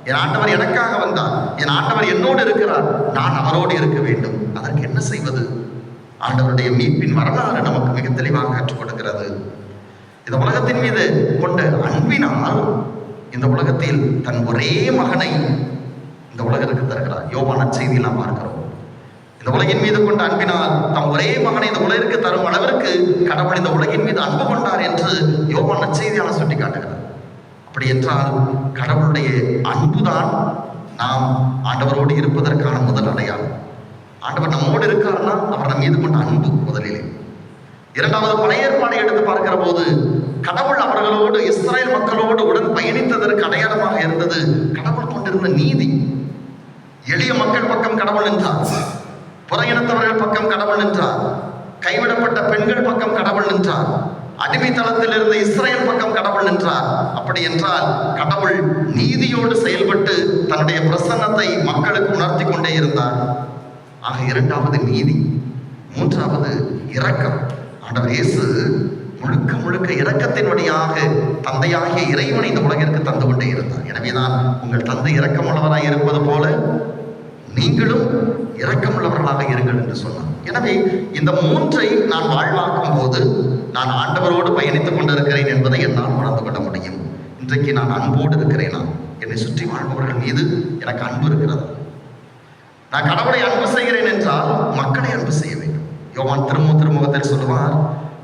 என் ஆண்டவர் எனக்காக வந்தார், என் ஆண்டவர் என்னோடு இருக்கிறார், நான் அவரோடு இருக்க வேண்டும். அதற்கு என்ன செய்வது? ஆண்டவருடைய மீட்பின் வரலாறு நமக்கு மிக தெளிவாக கற்றுக் கொடுக்கிறது. இந்த உலகத்தின் மீது கொண்ட அன்பினால் இந்த உலகத்தில் தன் ஒரே மகனை இந்த உலகத்துக்கு தருகிறார். யோவான் நற்செய்தியில் நாம் பார்க்கிறோம். இந்த உலகின் மீது கொண்ட அன்பினால் தம் ஒரே மகனை இந்த உலகிற்கு தரும் அளவிற்கு கடவுள் இந்த உலகின் மீது அன்பு கொண்டார் என்று யோவான் நற்செய்தியாளர் சுட்டி காட்டுகிறார். அப்படி என்றால் கடவுளுடைய அன்புதான் நாம் ஆண்டவரோடு இருப்பதற்கான முதல் அடையாளம். ஆண்டவர் நம்மோடு இருக்காருன்னா அவர் நம் மீது கொண்ட அன்பு முதலிலே. இரண்டாவது, பழைய ஏற்பாடை எடுத்து பார்க்கிற போது கடவுள் அவர்களோடு, இஸ்ரேல் மக்களோடு உடன் பயணித்ததற்கு அடையாளமாக இருந்தது கடவுள் கொண்டிருந்த நீதி. எளிய மக்கள் பக்கம் கடவுள் நின்றார், புற இனத்தவர்கள் பக்கம் கடவுள் நின்றார், கைவிடப்பட்ட பெண்கள் பக்கம் கடவுள் நின்றார், அடிமைத்தளத்தில் இருந்த இஸ்ரேல் பக்கம் கடவுள் நின்றார். அப்படி என்றால் கடவுள் நீதியோடு செயல்பட்டு தன்னுடைய பிரசன்னத்தை மக்களுக்கு உணர்த்தி கொண்டே இருந்தார். ஆக இரண்டாவது நீதி. மூன்றாவது இரக்கம். ஆண்டவர் இயேசு முழுக்க முழுக்க இரக்கத்தின் வழியாக தந்தையாகிய இறைவனை இந்த உலகிற்கு தந்து கொண்டே இருந்தார். எனவேதான் உங்கள் தந்தை இரக்கமுள்ளவராய் இருப்பது போல நீங்களும் இரக்கமுள்ளவர்களாக இருங்கள் என்று சொன்னார். எனவே இந்த மூன்றை நான் வாழ்வாக்கும் போது நான் ஆண்டவரோடு பயணித்துக் கொண்டிருக்கிறேன் என்பதை என்னால் உணர்ந்து கொள்ள முடியும். இன்றைக்கு நான் அன்போடு இருக்கிறேனா? என்னை சுற்றி வாழ்பவர்கள் மீது எனக்கு அன்பு இருக்கிறது. நான் கடவுளை அன்பு செய்கிறேன் என்றால் மக்களை அன்பு செய்ய வேண்டும். யோவான் திருமுகத்தில் சொல்லுவார்,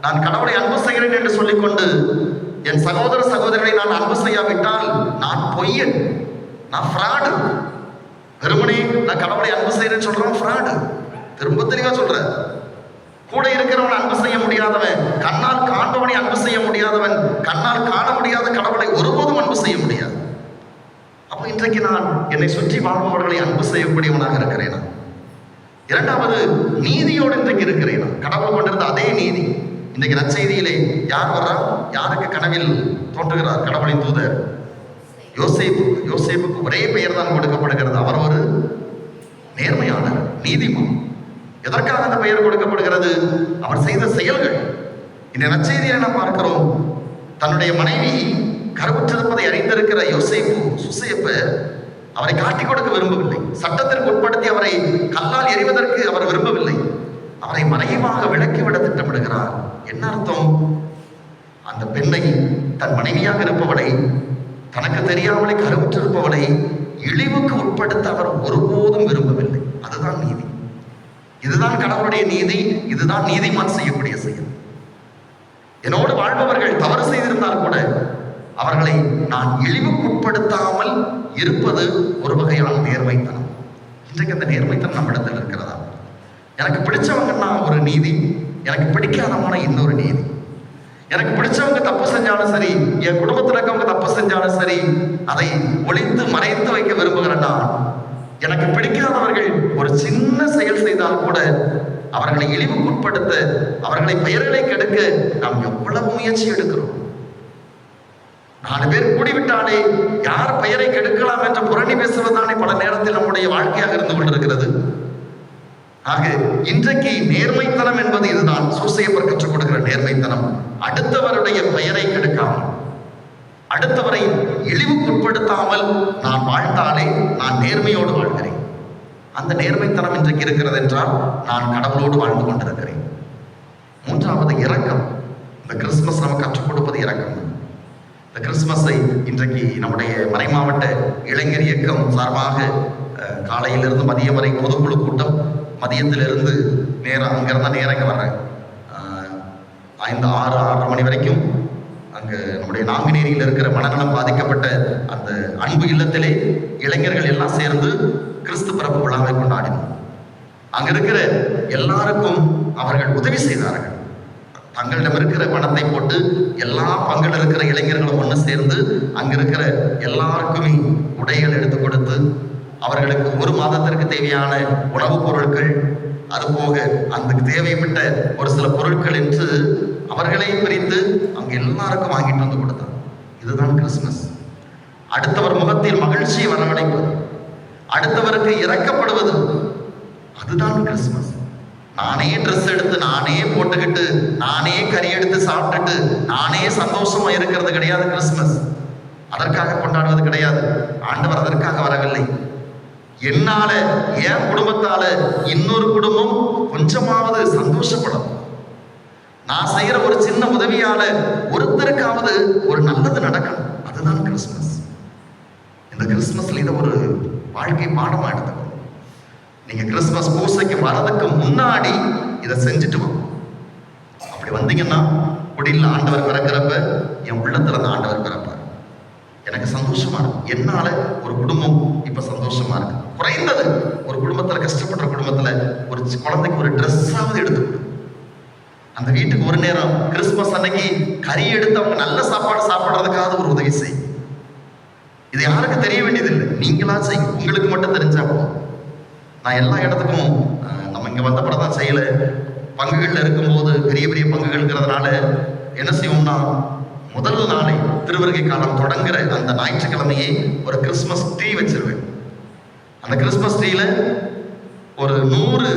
நான் கடவுளை அன்பு செய்கிறேன் என்று சொல்லிக்கொண்டு என் சகோதர சகோதரிகளை நான் அன்பு செய்யாவிட்டால் நான் பொய்யன், நான் ஃப்ராடு. வெறுமனே நான் கடவுளை அன்பு செய்கிறேன்னு சொல்றவன் ஃப்ராடு. திரும்ப தெளிவா சொல்றேன். கூட இருக்கிறவன் அன்பு செய்ய முடியாதவன், கண்ணால் காண்பவனை அன்பு செய்ய முடியாதவன், கண்ணால் காண முடியாத கடவுளை ஒருபோதும் அன்பு செய்ய முடியாது. அப்போ இன்றைக்கு நான் என்னை சுற்றி வாழ்பவர்களை அன்பு செய்யக்கூடியவனாக இருக்கிறேனா? இரண்டாவது, நீதியோடு இன்றைக்கு இருக்கிறேனா? கடவுள் கொண்டிருந்த அதே நீதி. இன்றைக்கு நற்செய்தியிலே யார் வர்றா? யாருக்கு கனவில் தோன்றுகிறார்? கடவுளின் தூதர் யோசேப்பு. யோசேப்புக்கு ஒரே பெயர் தான் கொடுக்கப்படுகிறது, அவர் ஒரு நேர்மையாளர், நீதிமான். எதற்காக அந்த பெயர் கொடுக்கப்படுகிறது? அவர் செய்த செயல்கள். இந்த நற்செய்தியை நாம் பார்க்கிறோம். தன்னுடைய மனைவி கருவுற்றிருப்பதை அறிந்திருக்கிற யோசேப்பு அவரை காட்டிக் கொடுக்க விரும்பவில்லை. சட்டத்திற்கு உட்படுத்தி அவரை கல்லால் எறிவதற்கு அவர் விரும்பவில்லை. அவரை மறைவாக விலக்கிவிட திட்டமிடுகிறார். என்ன அர்த்தம்? அந்த பெண்ணை, தன் மனைவியாக இருப்பவளை, தனக்கு தெரியாமலே கருவுற்றிருப்பவளை இழிவுக்கு உட்படுத்த அவர் ஒருபோதும் விரும்பவில்லை. அதுதான் நீதி. இதுதான் கடவுளுடைய நீதி. இதுதான் நீதிமான் செய்யக்கூடிய செயல். என்னோடு வாழ்பவர்கள் தவறு செய்திருந்தால் கூட அவர்களை நான் இழிவுக்குட்படுத்தாமல் இருப்பது ஒரு வகையான நேர்மைத்தனம். இன்றைக்கு அந்த நேர்மைத்தனம் நம்மிடத்தில் இருக்கிறதா? எனக்கு பிடிச்சவங்கன்னா ஒரு நீதி, எனக்கு பிடிக்காதவங்கன்னா இன்னொரு நீதி. எனக்கு பிடிச்சவங்க தப்பு செஞ்சாலும் சரி, என் குடும்பத்தில் இருக்கவங்க தப்பு செஞ்சாலும் சரி, அதை ஒளித்து மறைத்து வைக்க விரும்புகிறேன்னா, எனக்கு பிடிக்காதவர்கள் ஒரு சின்ன செயல் செய்தால் கூட அவர்களை இழிவுக்குட்படுத்த, அவர்களை பெயர்களை கெடுக்க நாம் எவ்வளவு முயற்சி எடுக்கிறோம். 4 பேர் கூடிவிட்டாலே யார் பெயரை கெடுக்கலாம் என்று புரணி பேசுவதானே பல நேரத்தில் நம்முடைய வாழ்க்கையாக இருந்து கொண்டிருக்கிறது. ஆக இன்றைக்கு நேர்மைத்தனம் என்பது இதுதான். சூசையப்பர் கற்றுக் கொடுக்கிற நேர்மைத்தனம். அடுத்தவருடைய பெயரை கெடுக்காமல், அடுத்தவரை இழிவுக்குட்படுத்தாமல் நான் வாழ்ந்தாலே நான் நேர்மையோடு வாழ்கிறேன். அந்த நேர்மைத்தனம் இன்றைக்கு இருக்கிறது என்றால் நான் கடவுளோடு வாழ்ந்து கொண்டிருக்கிறேன். மூன்றாவது, இரக்கம். இந்த கிறிஸ்துமஸ் நமக்கு கற்றுக் கொடுப்பது இரக்கம். இந்த கிறிஸ்துமஸை இன்றைக்கு நம்முடைய மறைமாவட்ட இளைஞர் இயக்கம் சார்பாக காலையிலிருந்து மதியம் வரை பொதுக்குழு கூட்டம், மதியத்திலிருந்து நேரம் அங்கிருந்தா நேரம் இங்கே வர்றேன் 6:30 மணி வரைக்கும் அங்கே நம்முடைய நாங்குநேரியில் இருக்கிற மனநலம் பாதிக்கப்பட்ட அந்த அன்பு இல்லத்திலே இளைஞர்கள் எல்லாம் சேர்ந்து கிறிஸ்து பிறப்பு விழாவை கொண்டாடினோம். அங்க இருக்கிற எல்லாருக்கும் அவர்கள் உதவி செய்தார்கள். தங்களிடம் இருக்கிற பணத்தை போட்டு எல்லா பங்கில் இருக்கிற இளைஞர்களும் ஒன்று சேர்ந்து அங்க இருக்கிற எல்லாருக்குமே உடைகள் எடுத்து கொடுத்து அவர்களுக்கு ஒரு மாதத்திற்கு தேவையான உணவுப் பொருட்கள், அதுபோக அந்த தேவைப்பட்ட ஒரு சில பொருட்கள் என்று அவர்களே பிரித்து அங்க எல்லாருக்கும் வாங்கிட்டு வந்து கொடுத்தார். இதுதான் கிறிஸ்துமஸ். அடுத்தவர் முகத்தில் மகிழ்ச்சியை வரவழைப்பது, அடுத்தவருக்கு இரக்கப்படுவது, அதுதான் கிறிஸ்துமஸ். நானே ட்ரெஸ் எடுத்து நானே போட்டுக்கிட்டு நானே கறி எடுத்து சாப்பிட்டுட்டு நானே சந்தோஷமா இருக்கிறது கிடையாது கிறிஸ்துமஸ். அதற்காக கொண்டாடுவது கிடையாது. ஆண்டவர் அதற்காக வரவில்லை. என்னால என் குடும்பத்தால இன்னொரு குடும்பம் கொஞ்சமாவது சந்தோஷப்படும், நான் செய்யற ஒரு சின்ன உதவியால ஒருத்தருக்காவது ஒரு நல்லது நடக்கணும், அதுதான் கிறிஸ்துமஸ். இந்த கிறிஸ்துமஸ்ல இதை ஒரு வாழ்க்கை பாடமா எடுத்துக்கணும். நீங்க கிறிஸ்துமஸ் பூசைக்கு வரதுக்கு முன்னாடி இதை செஞ்சுட்டு வாங்க. அப்படி வந்தீங்கன்னா குடியில் ஆண்டவர் பிறக்கிறப்ப என் உள்ளத்துல அந்த ஆண்டவர் பிறப்பார். எனக்கு சந்தோஷமா இருக்கு. என்னால ஒரு குடும்பம் இப்ப சந்தோஷமா இருக்கு. குறைந்தது ஒரு குடும்பத்துல, கஷ்டப்படுற குடும்பத்துல ஒரு குழந்தைக்கு ஒரு ட்ரெஸ்ஸாவது எடுத்து கொடு. அந்த வீட்டுக்கு ஒரு நேரம் கிறிஸ்துமஸ் அன்னைக்கு கறி எடுத்து அவங்க நல்ல சாப்பாடு சாப்பிடுறதுக்காக ஒரு உதவி செய். இது யாருக்கு தெரிய வேண்டியதில்லை, நீங்களா செய்யும். உங்களுக்கு மட்டும் தெரிஞ்சா போதும். நான் எல்லா இடத்துக்கும் நம்ம இங்க வந்தப்பட தான் செய்யல. பங்குகள்ல இருக்கும்போது பெரிய பெரிய பங்குகள்ங்கிறதுனால என்ன செய்வோம்னா, முதல் நாளை திருவருகை காலம் தொடங்குற அந்த ஞாயிற்றுக்கிழமையே ஒரு கிறிஸ்துமஸ் ட்ரீ வச்சிருவேன். அந்த கிறிஸ்துமஸ் ட்ரீல ஒரு 100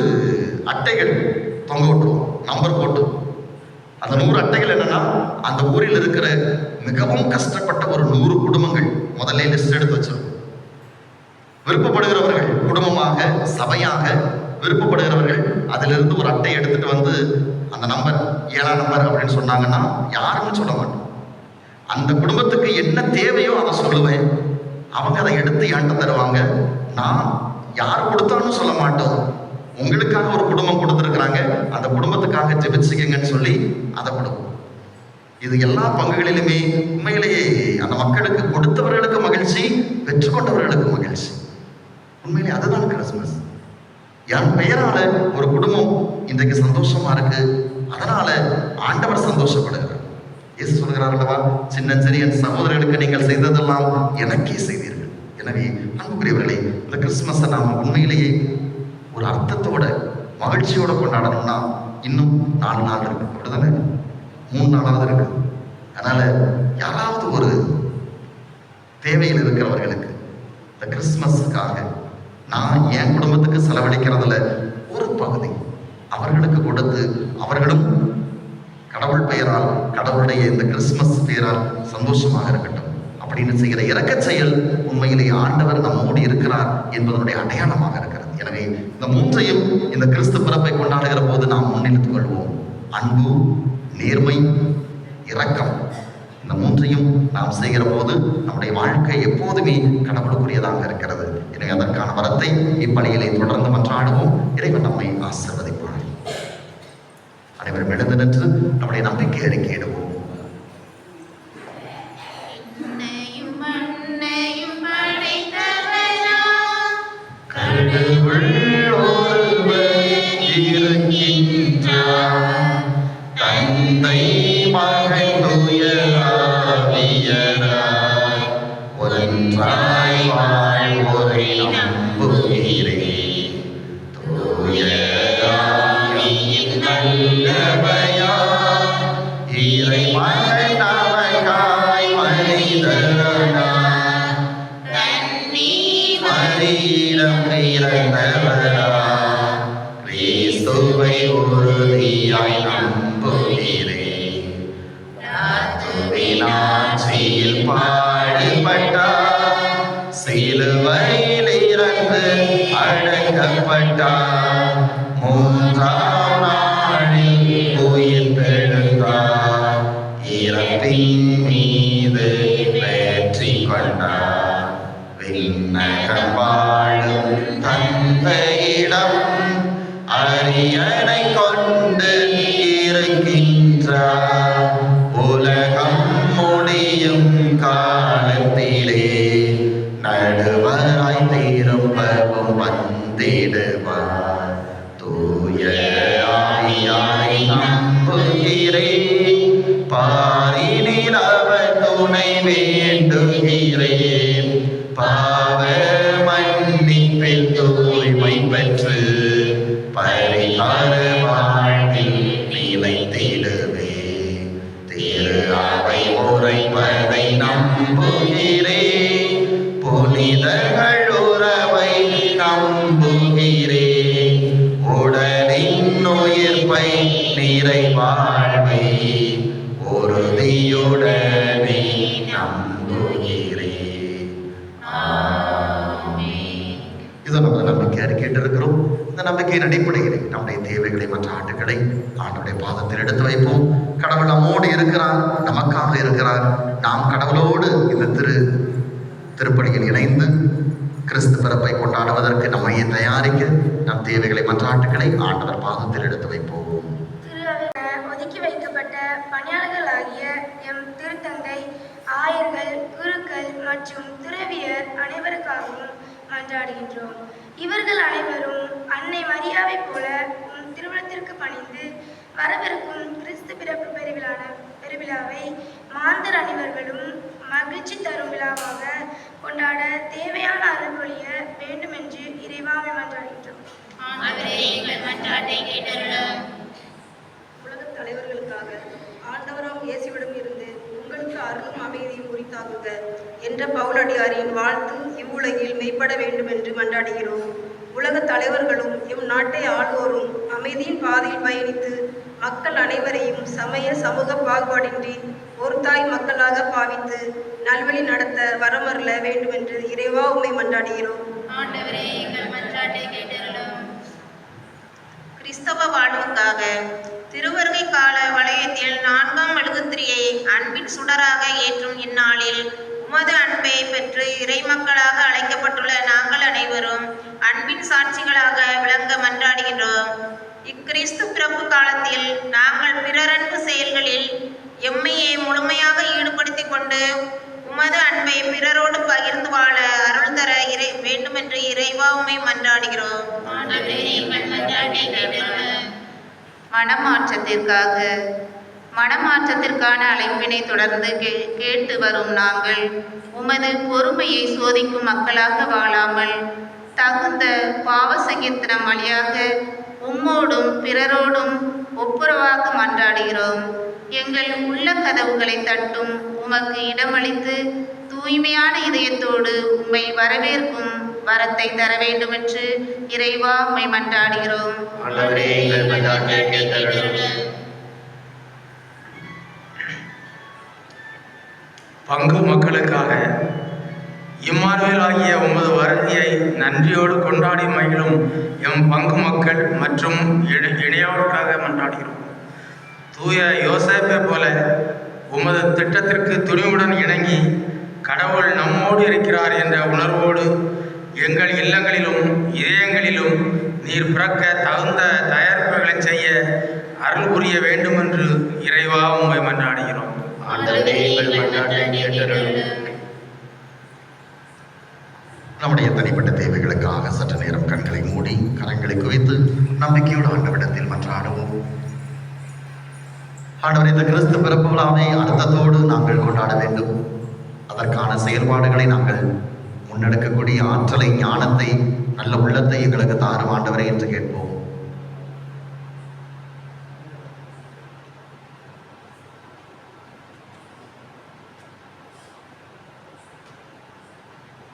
அட்டைகள் தொங்க விட்டுருவோம், நம்பர் போட்டு. அந்த 100 அட்டைகள் என்னன்னா, அந்த ஊரில் இருக்கிற மிகவும் கஷ்டப்பட்ட ஒரு 100 குடும்பங்கள் முதல்ல லிஸ்ட் எடுத்து வச்சிருக்கோம். விருப்பப்படுகிறவர்கள் குடும்பமாக, சபையாக விருப்பப்படுகிறவர்கள் அதிலிருந்து ஒரு அட்டை எடுத்துட்டு வந்து அந்த நம்பர் 7ஆம் நம்பர் அப்படின்னு சொன்னாங்கன்னா யாருன்னு சொல்ல மாட்டோம். அந்த குடும்பத்துக்கு என்ன தேவையோ அதை சொல்லுவேன். அவங்க அதை எடுத்து என்கிட்ட தருவாங்க. நான் யார் கொடுத்தாலும் சொல்ல மாட்டோம். உங்களுக்காக ஒரு குடும்பம் கொடுத்துருக்குறாங்க, அந்த குடும்பத்துக்காக ஜெபிச்சுக்கங்கன்னு சொல்லி அதை கொடுப்போம். இது எல்லா பங்குகளிலுமே உண்மையிலேயே அந்த மக்களுக்கு கொடுத்தவர்களுக்கு மகிழ்ச்சி, பெற்றுக்கொண்டவர்களுக்கு மகிழ்ச்சி. உண்மையிலே அதுதான் கிறிஸ்துமஸ். என் பெயரால ஒரு குடும்பம் இன்றைக்கு சந்தோஷமா இருக்கு, அதனால ஆண்டவர் சந்தோஷப்படுகிறார். இயேசு சொல்கிறார் அல்லவா, சின்னஞ்சிறிய என் சகோதரர்களுக்கு நீங்கள் செய்ததெல்லாம் எனக்கே செய்தீர்கள். எனவே அன்புக்குரியவர்களே, இந்த கிறிஸ்துமஸை நாம உண்மையிலேயே ஒரு அர்த்தத்தோட மகிழ்ச்சியோட கொண்டாடணும்னா இன்னும் 4 நாள் இருக்கு, அப்படிதானே? 3 நாளாவது இருக்கு. அதனால யாராவது ஒரு தேவையில் இருக்கிறவர்களுக்கு இந்த கிறிஸ்துமஸுக்காக நான் என் குடும்பத்துக்கு செலவழிக்கிறதுல ஒரு பகுதி அவர்களுக்கு கொடுத்து, அவர்களும் கடவுள் பெயரால், கடவுளுடைய இந்த கிறிஸ்துமஸ் பெயரால் சந்தோஷமாக இருக்கட்டும் அப்படின்னு செய்கிற இரக்க செயல் உண்மையிலேயே ஆண்டவர் நம்மோடு இருக்கிறார் என்பதனுடைய அடையாளமாக இருக்கிறது. எனவே இந்த 3ஐயும் இந்த கிறிஸ்து பிறப்பை கொண்டாடுகிற போது நாம் முன்னெடுத்துக் கொள்வோம். அன்பு, நேர்மை, இரக்கம், இந்த 3ஐயும் நாம் செய்கிற போது நம்முடைய வாழ்க்கை எப்போதுமே கடவுளுக்குரியதாக இருக்கிறது. எனவே அதற்கான வரத்தை இப்பணியிலே தொடர்ந்து மன்றாடுவோம். இறைவன் நம்மை ஆசீர்வதிப்பார். அனைவரும் எழுந்து நின்று நம்முடைய நம்பிக்கை அறிக்கையிடுவோம். தந்தை, மகன், தூய ஆவியாராய் ஒன்றாய் வாழ்வோரை நம்புகிறேன். தூய ஆவியின் நல்லவையாய் இறைமகன் நமக்காய் மனிதனாய் மரியிடம் பிறந்தவராய் கிறிஸ்துவை உறுதியாய் நம்புகிறேன். ஆட்சியில் பாடுபட்டார், சிலுவையில் இறந்து அடக்கப்பட்டார், 3ஆம் நாளில் உயிர்த்தெழுந்தார், இறப்பின் மீது வெற்றி கொண்டார். விண்ணகம் வாழும் தந்தையிடம் அரியணை கொண்டு இருக்கின்றார். உலகம் முடியும் காலத்திலே நடுவராய் திரும்பவும் வந்திடுவார். தூய நம்புகிறேன். பாரினில் அவர் துணை வேண்டுகிறேன். பாவ மன்னிப்பில் தூய்மை பெற்று பரிகார வாழ்வில் நிலைத்திடுவே. திரு அவை உரைப்பதை நம்புகிறேன். புனிதர்கள் உறவை நம்புகிறேன். உடலின் உயிர்ப்பை நிறை வாழ்வை உறுதியுடனே நம்புகிறேன். இதை நம்ம நம்பிக்கையாக கேட்டிருக்கிறோம். இந்த நம்பிக்கையின் அடிப்படையில் நம்முடைய தேவைகளை மற்ற ஆண்டுகளை ஆண்டுடைய பாதத்தில் எடுத்து வைப்போம். கடவுள் நம்மோடு இருக்கிறார், நமக்காக இருக்கிறார். நாம் கடவுளோடு இந்த திருப்பணியில் இணைந்து கிறிஸ்து பிறப்பை கொண்டாடுவதற்கு நம்மையே தயாரிக்க நம் தேவைகளை மற்ற ஆண்டுகளை ஆண்டவர் பாதத்தில் எடுத்து வைப்போம். ஒதுக்கி வைக்கப்பட்ட பணியாளர்களாகிய எம் திருத்தந்தை, ஆயர்கள், குருக்கள் மற்றும் துறவியர் அனைவருக்காகவும் மன்றாடுகின்றோம். இவர்கள் அனைவரும் அன்னை மரியாவைப் போல உம் திருமணத்திற்கு பணிந்து வரவிருக்கும் கிறிஸ்து பிறப்பு பெருவிழாவை மாந்தர் அனைவர்களும் மகிழ்ச்சி தரும் விழாவாக கொண்டாட தேவையான அருள் பொழிய வேண்டுமென்று இறைவாமை மன்றாடுகின்றோம். உலகத் தலைவர்களுக்காக ஆண்டவராம் இயேசுவிடம் இருந்து உங்களுக்கு அருளும் அமைதியும் உரித்தாகுக என்ற பவுலடியாரின் வாழ்த்து இவ்வுலகில் மெய்ப்பட வேண்டும் என்று மன்றாடுகிறோம். உலகத் தலைவர்களும் எம் நாட்டை ஆள்வோரும் அமைதியின் பாதையில் பயணித்து மக்கள் அனைவரையும் சமய சமூக பாகுபாடின்றி ஒரு தாய் மக்களாக பாவித்து நல்வழி நடத்த வரமருள வேண்டுமென்று இறைவா உம்மை மன்றாடுகிறோம். கிறிஸ்தவ வாழ்வுக்காக திருவருகை கால வளையத்தில் 4ஆம் மெழுகுத்திரியை அன்பின் சுடராக ஏற்றும் இந்நாளில் உமது அன்பை பெற்று இறைமக்களாக அழைக்கப்பட்டுள்ள நாங்கள் அனைவரும் அன்பின் சாட்சிகளாக விளங்க மன்றாடுகின்றோம். இக்கிறிஸ்து பிறப்பு காலத்தில் நாங்கள் பிறரன்பு செயல்களில் எம்மையை முழுமையாக ஈடுபடுத்திக் கொண்டு உமது அன்பை பிறரோடு பகிர்ந்து வாழ அருள் தர வேண்டுமென்று இறைவா உம்மை மன்றாடுகிறோம். மனமாற்றத்திற்கான அழைப்பினை தொடர்ந்து கேட்டு வரும் நாங்கள் உமது பொறுமையை சோதிக்கும் மக்களாக வாழாமல் தகுந்த பாவ சங்கீர்த்தனம் வழியாக உம்மோடும் பிறரோடும் ஒப்புரவாக மன்றாடுகிறோம். எங்கள் உள்ள கதவுகளை தட்டும் உமக்கு இடமளித்து தூய்மையான இதயத்தோடு உம்மை வரவேற்கும் வரத்தை தர வேண்டுமென்று இறைவா உம்மை மன்றாடுகிறோம். பங்கு மக்களுக்காக இம்மானுவேல் ஆகிய உமது வருகையை நன்றியோடு கொண்டாடி மகிழும் எம் பங்கு மக்கள் மற்றும் இணையோருக்காக மன்றாடுகிறோம். தூய யோசேப்பை போல உமது திட்டத்திற்கு துணிவுடன் இணங்கி கடவுள் நம்மோடு இருக்கிறார் என்ற உணர்வோடு எங்கள் இல்லங்களிலும் இதயங்களிலும் நீர் பிறக்க தகுந்த தயாரிப்புகளை செய்ய அருள் புரிய வேண்டுமென்று இறைவா உம்மை மன்றாடுகிறோம். நம்முடைய தனிப்பட்ட தேவைகளுக்காக சற்று நேரம் கண்களை மூடி கரங்களை குவித்து நம்பிக்கையோடு ஆண்டவரிடத்தில் மன்றாடுவோம். ஆண்டவர், இந்த கிறிஸ்து பிறப்பு விழாவை அர்த்தத்தோடு நாங்கள் கொண்டாட வேண்டும். அதற்கான செயல்பாடுகளை நாங்கள் முன்னெடுக்கக்கூடிய ஆற்றலை, ஞானத்தை, நல்ல உள்ளத்தை எங்களுக்கு தாரும் ஆண்டவரே என்று கேட்போம்.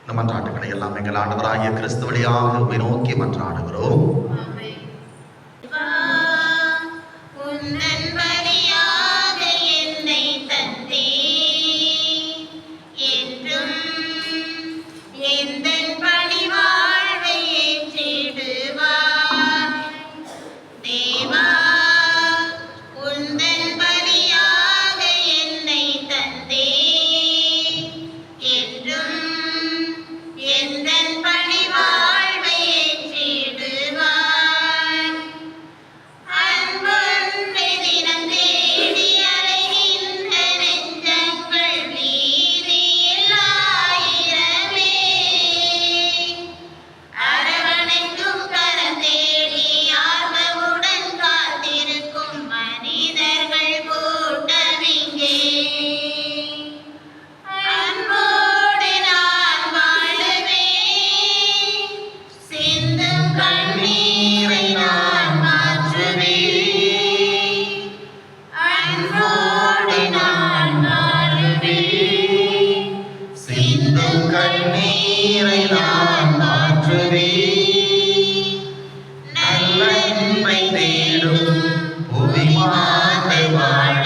இந்த மன்றாட்டுகளை எல்லாம் எங்கள் ஆண்டவராகிய கிறிஸ்து வழியாக உம்மை நோக்கி மன்றாடுகிறோம். எந்தன் பணி வாழ்வை ஏற்றிடுவார். புவி மாண்டு வாழ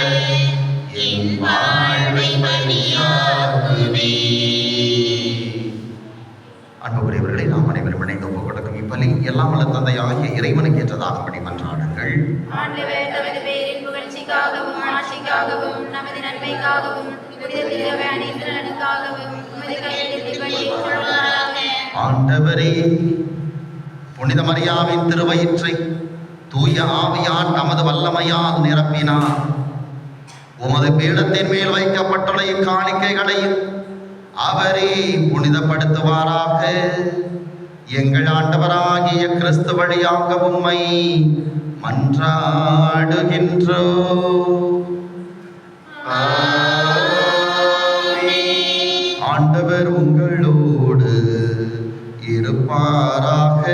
என் வாழ்வை பலியாக்குவே. அன்புக்குரியவர்களை நாம் அனைவரும் இணைந்து ஒப்புக் கொடுக்கும் இப்பலி எல்லாம் வல்ல தந்தையாகிய இறைவனுக்கு ஏற்றதாகும்படி மன்றாடுங்கள். ஆண்டவர் தமது பேரின் புகழ்ச்சிக்காகவும் ஆட்சிக்காகவும் நமது நன்மைக்காகவும் புனித திரு அனைத்து நலனுக்காகவும் உமது கையெழுத்தை பணியேற்றுள்ளாராக. ஆண்டவரே, புனித மரியாவின் திருவயிற்றை தூய ஆவியார் தமது வல்லமையால் நிரப்பினார். உமது பீடத்தின் மேல் வைக்கப்பட்டுள்ள இக்காணிக்கைகளையும் அவரே புனிதப்படுத்துவாராக. எங்கள் ஆண்டவராகிய கிறிஸ்து வழியாக உம்மை மன்றாடுகின்றோ. ஆண்டவர் உங்களோடு இருப்பாராக.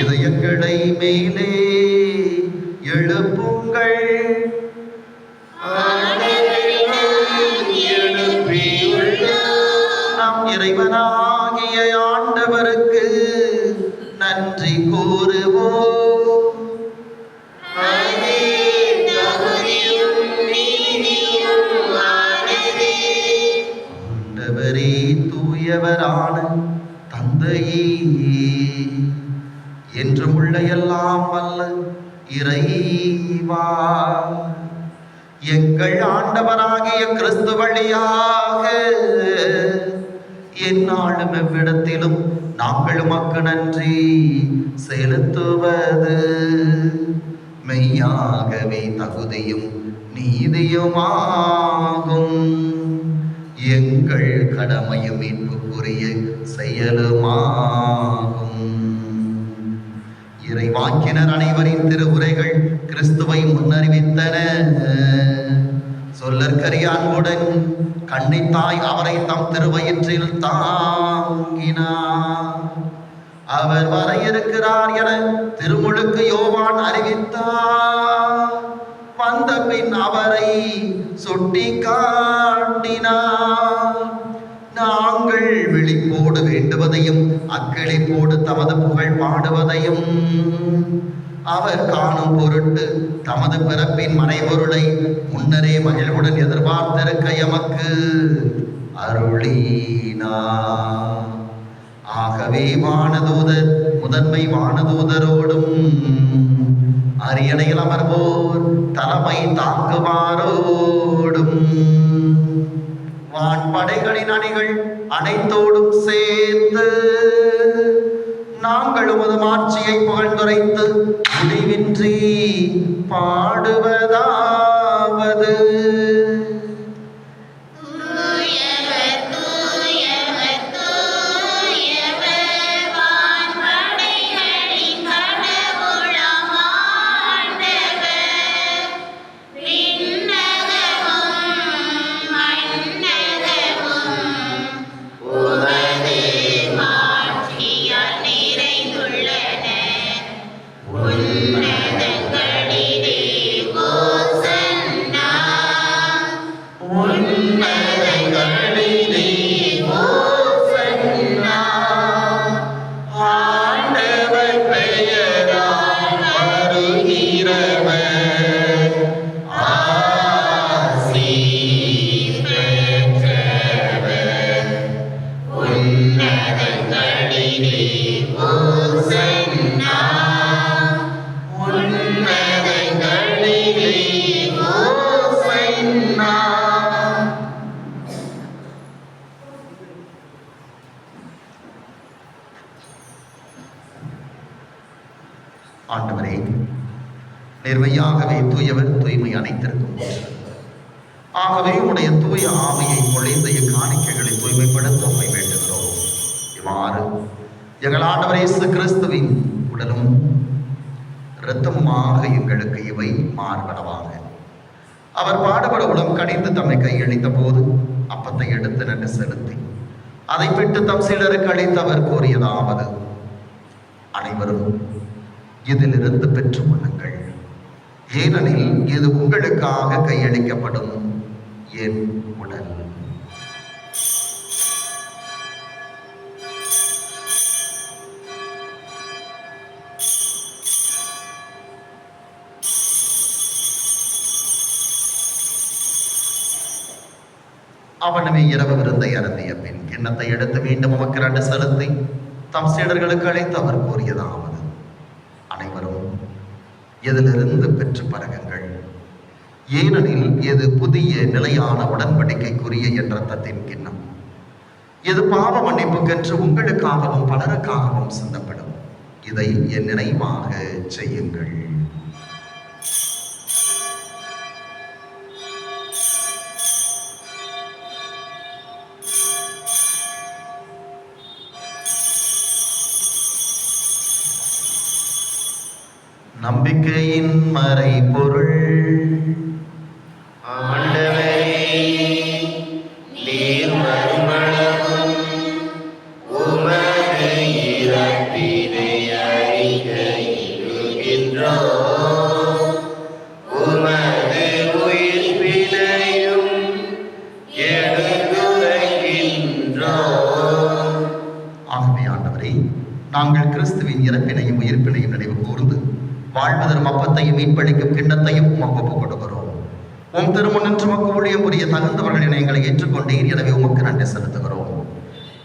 இதயங்களை மேலே எழுப்புங்கள். நம் இறைவனாகிய ஆண்டவருக்கு நன்றி கூறுவோம். ஆண்டவரே, தூயவரான தந்தையே, என்றும் உள்ள எல்லாம் வல்ல இறைவா, எங்கள் ஆண்டவராகிய கிறிஸ்து வழியாக எந்நாளும் எவ்விடத்திலும் நாங்கள் உமக்கு நன்றி செலுத்துவது மெய்யாகவே தகுதியும் நீதியுமாகும். எங்கள் கடமையும் மீட்புக்குரிய செயலுமாகும். இறைவாக்கினர் அனைவரின் திருவுரைகள் கிறிஸ்துவை முன்னறிவித்தன. சொல்லற்கரிய அன்புடன் கன்னித்தாய் அவரை தம் திருவயிற்றில் தாங்கினார். அவர் வர இருக்கிறார் என திருமுழுக்கு யோவான் அறிவித்தார். வந்த பின் அவரை சுட்டி காட்டினார். நாங்கள் விழிப்போடு வேண்டுவதையும் அக்களிப்போடு தமது புகழ் பாடுவதையும் அவர் காணும் பொருட்டு தமது பிறப்பின் மறைபொருளை முன்னரே மகிழ்வுடன் எதிர்பார்த்திருக்க எமக்கு அருளினார். ஆகவே வானதூதர் முதன்மை வானதூதரோடும் அரியணையில் அமர்வோர் தலைமை தாங்குவாரோடும் வான்படைகளின் அணிகள் அனைத்தோடும் சேர்ந்து நாங்கள் உமது மாட்சியை புகழ்ந்துரைத்து முடிவின்றி பாடுவதாவது. ஆண்டவரே, நேர்மையாகவே தூயவர், தூய்மை அனைத்திற்கும். ஆகவே உடைய தூய ஆவியை பொழிந்த இக்காணிக்கைகளை தூய்மைப்படுத்த உம்மை வேண்டுகிறோம். இவ்வாறு எங்கள் ஆண்டவர் இயேசு கிறிஸ்துவின் உடலும் இரத்தமுமாக எங்களுக்கு இவை மார்பனவாக. அவர் பாடுபட உளம் கனிந்து தம்மை கையளித்த போது அப்பத்தை எடுத்து நன்றி செலுத்தி அதை விட்டு தம் சீடருக்கு அளித்து அவர் கூறியதாவது: அனைவரும் இதிலிருந்து பெற்றுக் கொள்ளுங்கள், ஏனெனில் இது உங்களுக்காக கையளிக்கப்படும் என் உடல். அவனுமே இரவு விருந்தை அருந்திய பின் கிண்ணத்தை எடுத்து மீண்டும் உமக்கு நன்றி செலுத்தி தம் சீடர்களுக்கு அழைத்து அவர் கூறியதாவது: அனைவரும் எதிலிருந்து பெற்று பருகுங்கள், ஏனெனில் இது புதிய நிலையான உடன்படிக்கைக்குரிய என் இரத்தத்தின் கிண்ணம். இது பாவ மன்னிப்புக்கென்று உங்களுக்காகவும் பலருக்காகவும் சிந்தப்படும். இதை என் நினைவாக செய்யுங்கள். நம்பிக்கையின் மறைபொருள். ஆண்டவரே, நீர் வருமளவும் உமது இறப்பினை அறிக்கையிடுகின்றோம், உமது உயிர்ப்பினையும் எடுத்துரைக்கின்றோம். ஆகவே ஆண்டவரே, நாங்கள் கிறிஸ்துவின் இறப்பினையும் உயிர்ப்பினையும் நினைவு கூர்ந்து வாழ்வு தரும் அப்பத்தையும் மீட்பளிக்கும் கிண்ணத்தையும் உமக்கு ஒப்புக் கொடுக்கிறோம். உம் திருமுன்னின்று உமக்கு ஊழியம் புரிய தகுந்தவர்கள் என எங்களை ஏற்றுக்கொண்டீர். எனவே உமக்கு நன்றி செலுத்துகிறோம்.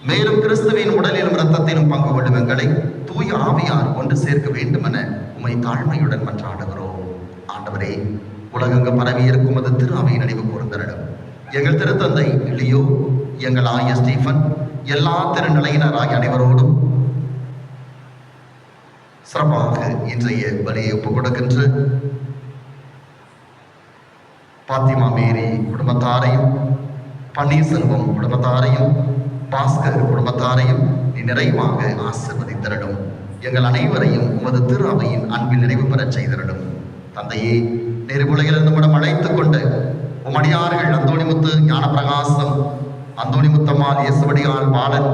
மேலும் கிறிஸ்துவின் உடலிலும் இரத்தத்திலும் பங்கு கொள்ளும் எங்களை தூய ஆவியார் ஒன்று சேர்க்க வேண்டும் என உம்மை தாழ்மையுடன் மன்றாடுகிறோம். ஆண்டவரே, உலகெங்கு பரவி இருக்கும் அது திரு அவை நினைவு கூர்ந்தரிடம் எங்கள் திருத்தந்தை லியோ, எங்கள் ஆய ஸ்டீஃபன், எல்லா திருநிலையினராகிய அனைவரோடும் சிறப்பாக இன்றைய பலியை ஒப்புக் கொடுக்கின்ற பாத்திமா மேரி குடும்பத்தாரையும், பன்னீர்செல்வம் குடும்பத்தாரையும், பாஸ்கர் குடும்பத்தாரையும் நீ நிறைவாக ஆசீர்வதித்திரடும். எங்கள் அனைவரையும் உமது திரு அவையின் அன்பில் நிறைவு பெறச் செய்திரடும். தந்தையே, நெருகுலையிலிருந்து நம்மிடம் அழைத்துக் கொண்டு உமடியார்கள் அந்தோணிமுத்து, ஞானப்பிரகாசம், அந்தோணிமுத்தம்மாள், இயேசுவடியான் பாலன்,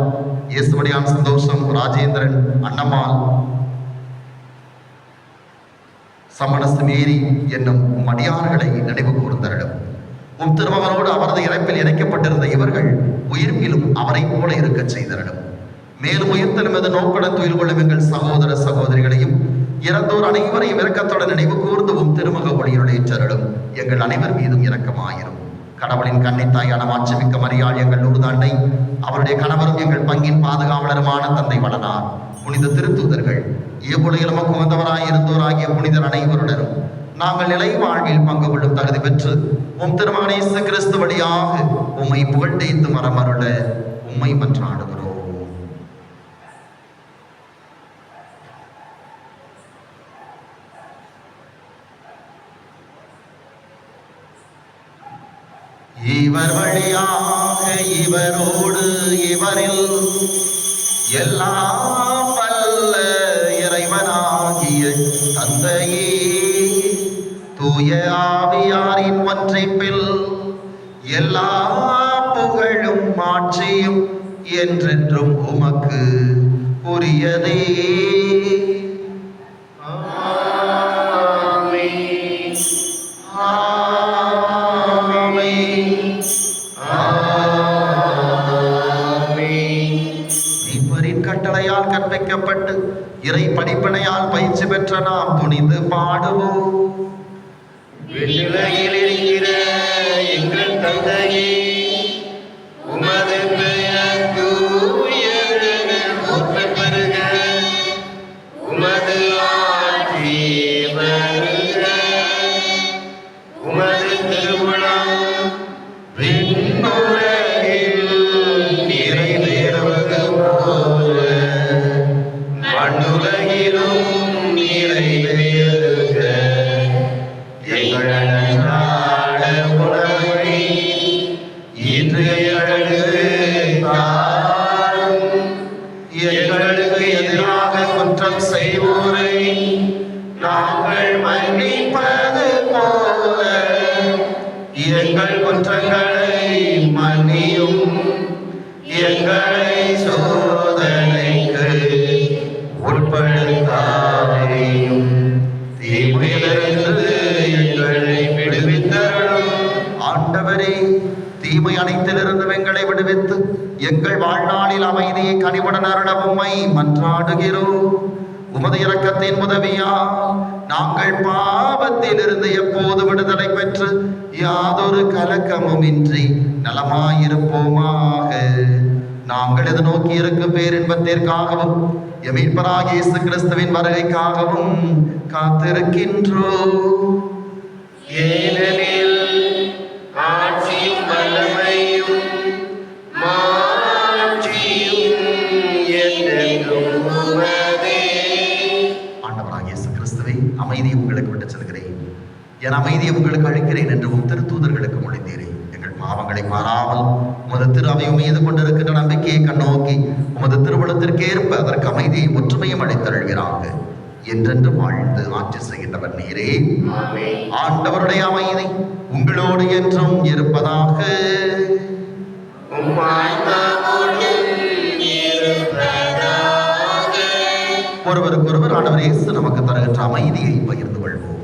இயேசுவடியான் சந்தோஷம், ராஜேந்திரன், அன்னம்மாள், சமணசு மேரி என்னும் மடியார்களை நினைவு கூர்ந்தரிடம். உம் திருமகனோடு அவரது இறப்பில் இணைக்கப்பட்டிருந்த இவர்கள் உயிர்ப்பிலும் அவரை போல இருக்க செய்தரிடம். மேலும் உயிர்த்தலும் எது நோக்குடன் துயில் கொள்ளும் எங்கள் சகோதர சகோதரிகளையும் இறந்தோர் அனைவரையும் இரக்கத்துடன் நினைவு கூர்ந்து உம் திருமக ஒளியுடைய ஏற்றரிடம். எங்கள் அனைவர் மீதும் இரக்கமாயிரும். கடவுளின் கன்னித்தாயான மாட்சிமிக்க மரியாள் எங்கள் உறுதாண்டை, அவருடைய கணவரும் எங்கள் பங்கின் பாதுகாவலருமான தந்தை வளனார், புனித திருத்தூதர்கள், இவ்வுலகில் நமக்கு வந்தவராய் இருந்தோராகிய புனிதர் அனைவருடனும் நாங்கள் நிலை வாழ்வில் பங்கு கொள்ளும் தகுதி பெற்று உம் திருமகன் இயேசு கிறிஸ்து வழியாக உம்மை புகழ்ந்தேத்து மரமருள உம்மை மன்றாடுகிறோம். இவர் வழியாக இவரோடு இவரில் எல்லாம் வல்ல இறைவனாகிய தந்தையே, தூய ஆவியாரின் ஒன்றைப்பில் எல்லா புகழும் ஆட்சியும் என்றென்றும் உமக்கு உரியதே. கட்டளையால் கற்பிக்கப்பட்டு இறை படிப்பனையால் பயிற்சி பெற்ற நாம் துணிந்து பாடுவோம். விண்ணுலகில் இருக்கிற எங்கள் தந்தையே, உமது பெயர் தூயதென போற்றப் பெறுக, உமது ஆட்சி வருக, உமது திருவுளம் விண்ணுலகில் நிறைவேறுவது போல மண்ணுலகிலும் நிறைவேறுக. எங்கள் அன்றாட உணவை இன்று எங்களுக்கு தாரும். எங்களுக்கு எதிராக குற்றம் செய்வோரை நாங்கள் மன்னிப்பது போல எங்கள் குற்றங்களை மன்னியும். எங்களை சோதனைக்கு உட்படுத்தாதேயும், தீமையிலிருந்து எங்களை விடுவித்தருளும். ஆண்டவரே, தீமை அனைத்திலிருந்து எங்களை விடுவித்து எங்கள் வாழ்நாளில் அமைதியை கனிவுடன் அருள உம்மை மன்றாடுகிறோம். உமது இரக்கத்தின் உதவியால் நாங்கள் பாவத்திலிருந்து எப்போது விடுதலை பெற்று யாதொரு கலக்கமுமின்றி நலமாயிருப்போமாக. நாங்கள் எது நோக்கி இருக்கும் பேரின்பத்திற்காகவும் மீட்பராகிய இயேசு கிறிஸ்துவின் வருகைக்காகவும் காத்திருக்கின்றோம். ஏனெனில் ஆட்சியும் வல்லமையும் மாட்சியும் என்றென்றும் உமதே. ஆண்டவராகிய இயேசு கிறிஸ்துவை அமைதியை உங்களுக்கு விட்டு செல்கிறேன், என் அமைதியை உங்களுக்கு அளிக்கிறேன் என்று உம் திருத்தூதர்களுக்கு மொழிந்தீரே. எங்கள் பாவங்களை மாறாமல் உமது திரு அவையும் மீது கொண்டிருக்கின்ற நம்பிக்கையை கண்ணோக்கி உமது திருவுளத்திற்கேற்ப அதற்கு அமைதியை ஒற்றுமையும் அளித்தருள்கிறாங்க. என்றென்று வாழ்ந்து ஆட்சி செய்கின்றவர் நீரே. ஆண்டவருடைய அமைதி உங்களோடு என்றும் இருப்பதாக. ஒருவருக்கொருவர் ஆண்டவர் இயேசு நமக்கு தருகின்ற அமைதியை பகிர்ந்து கொள்வோம்.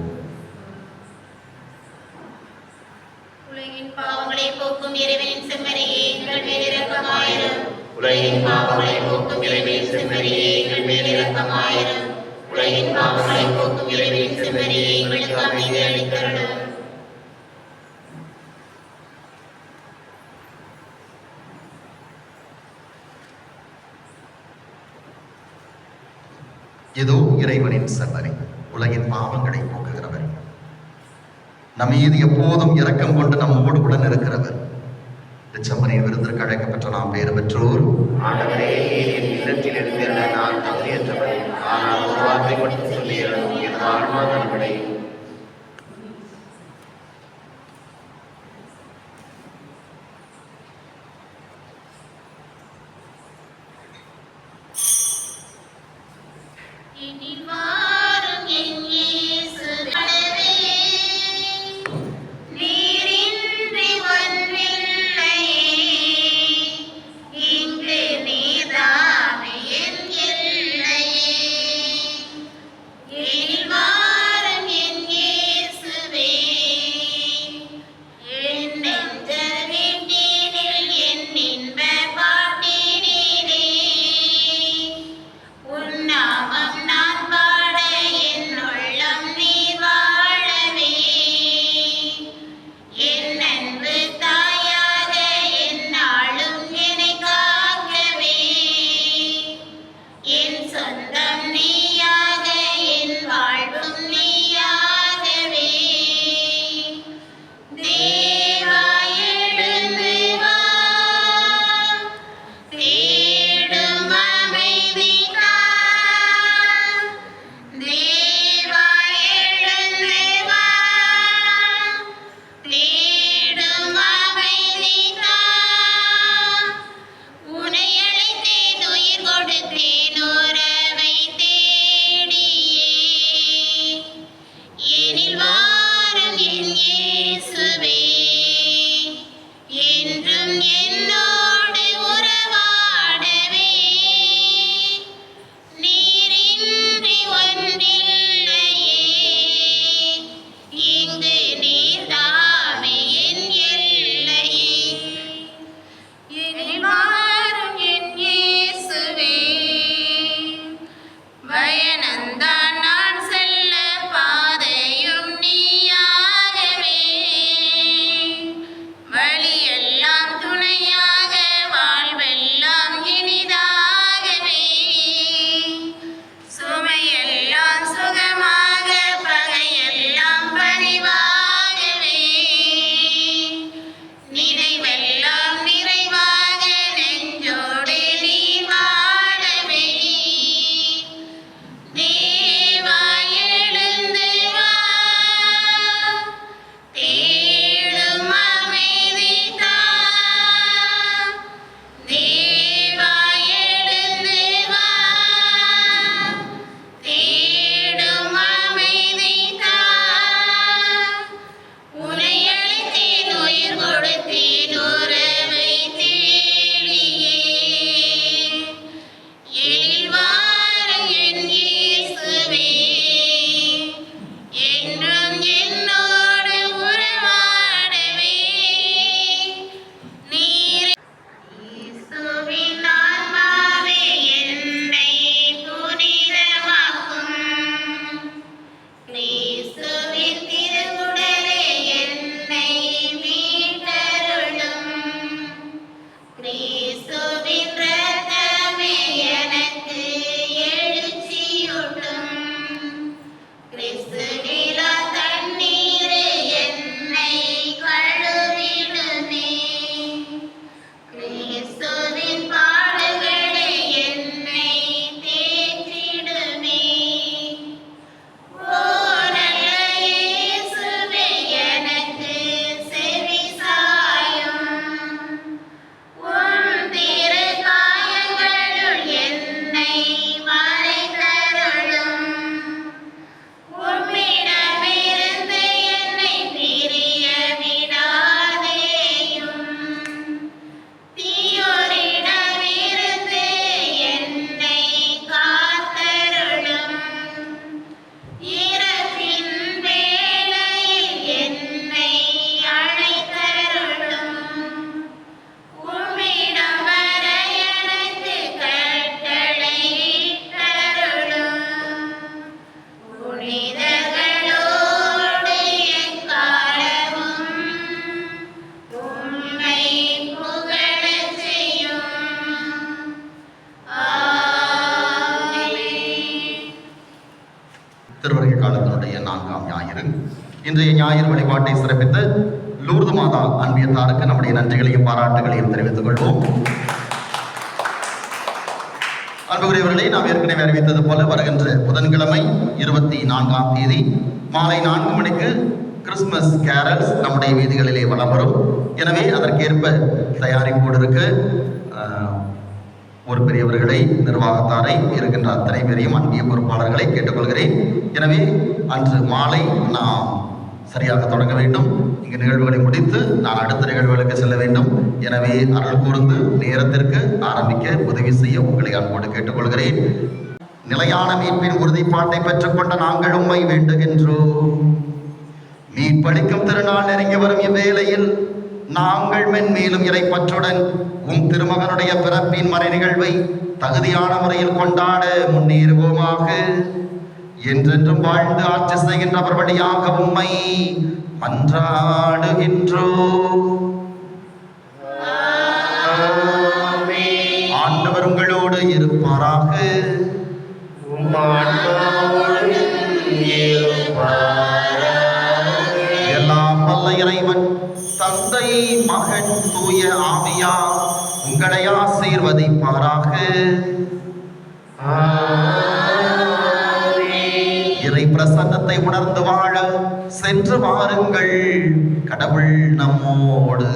உலகின் பாவங்களை போக்கும் இறைவனின் செம்மறியே எங்கள் மேல் இரக்கமாயிரும். உலகின் பாவங்களை போக்கும் இறைவனின் செம்மறியே எங்கள் மேல் இரக்கமாயிரும். உலகின் பாவங்களை போக்கும் இறைவனின் செம்மறியே எங்களுக்கு அமைதி அளித்தருளும். இதோ இறைவனின் செம்மறி, உலகின் பாவங்களை போக்குகிறவர், நம் மீது எப்போதும் இரக்கம் கொண்டு நம்மோடு உடன் இருக்கிறவர். இந்த செம்மறியின் விருந்திற்கு அழைக்கப்பட்ட நாம் பேறு பெற்றோர். ஆண்டவரே, என் இல்லத்தில் இருந்திருந்த நான் தகுதியற்றவன், ஆனால் ஒரு வார்த்தை மட்டும் சொல்லியிருந்தோம், எனது ஆன்மா நலமடையும். வாரும் திருவருகை காலத்தினுடைய 4ஆம் ஞாயிறு. இன்றைய ஞாயிறு வழிபாட்டை சிறப்பித்த லூர்து மாதா அன்பியத்தாருக்கு நம்முடைய நன்றிகளையும் பாராட்டுகளையும் தெரிவித்துக் கொள்வோம். அன்புக்குரியவர்களே, நாம் ஏற்கனவே அறிவித்தது போல வருகின்ற புதன்கிழமை 24ஆம் தேதி மாலை 4 மணிக்கு கிறிஸ்துமஸ் கேரல்ஸ் நம்முடைய வீதிகளிலே வலம் வரும். எனவே அதற்கேற்ப தயாரிப்போடு இருக்க ஒரு பெரியவர்களை, நிர்வாகத்தாரை, இருக்கின்ற அத்தனை பேரையும் அன்பிய பொறுப்பாளர்களை கேட்டுக்கொள்கிறேன். எனவே அன்று மாலை நாம் சரியாக தொடங்க வேண்டும். இங்கு நிகழ்வுகளை முடித்து நான் அடுத்த நிகழ்வுகளுக்கு செல்ல வேண்டும். எனவே அருள் கூர்ந்து நேரத்திற்கு ஆரம்பிக்க உதவி செய்ய உங்களை அன்போடு கேட்டுக்கொள்கிறேன். நிலையான மீட்பின் உறுதிப்பாட்டை பெற்றுக்கொண்ட நாங்கள் உம்மை வேண்டுகின்றோம். மீட்பளிக்கும் திருநாள் நெருங்கி வரும் இவ்வேளையில் நாங்கள் மென்மேலும் இறைப்பற்றுடன் உம் திருமகனுடைய பிறப்பின் மறை நிகழ்வை தகுதியான முறையில் கொண்டாட முன்னேறுவோமாக. என்றென்றும் வாழ்ந்து ஆட்சி செய்கின்றவர் வழியாக உம்மை மன்றாடுகின்றோம். ஆண்டவர் உங்களோடு இருப்பாராக. எல்லாம் வல்ல இறைவன் தந்தை, மகன், தூய ஆவியார் உங்களை ஆசீர்வதிப்பாராக. இறை பிரசன்னத்தை உணர்ந்து வாழ சென்று வாருங்கள். கடவுள் நம்மோடு.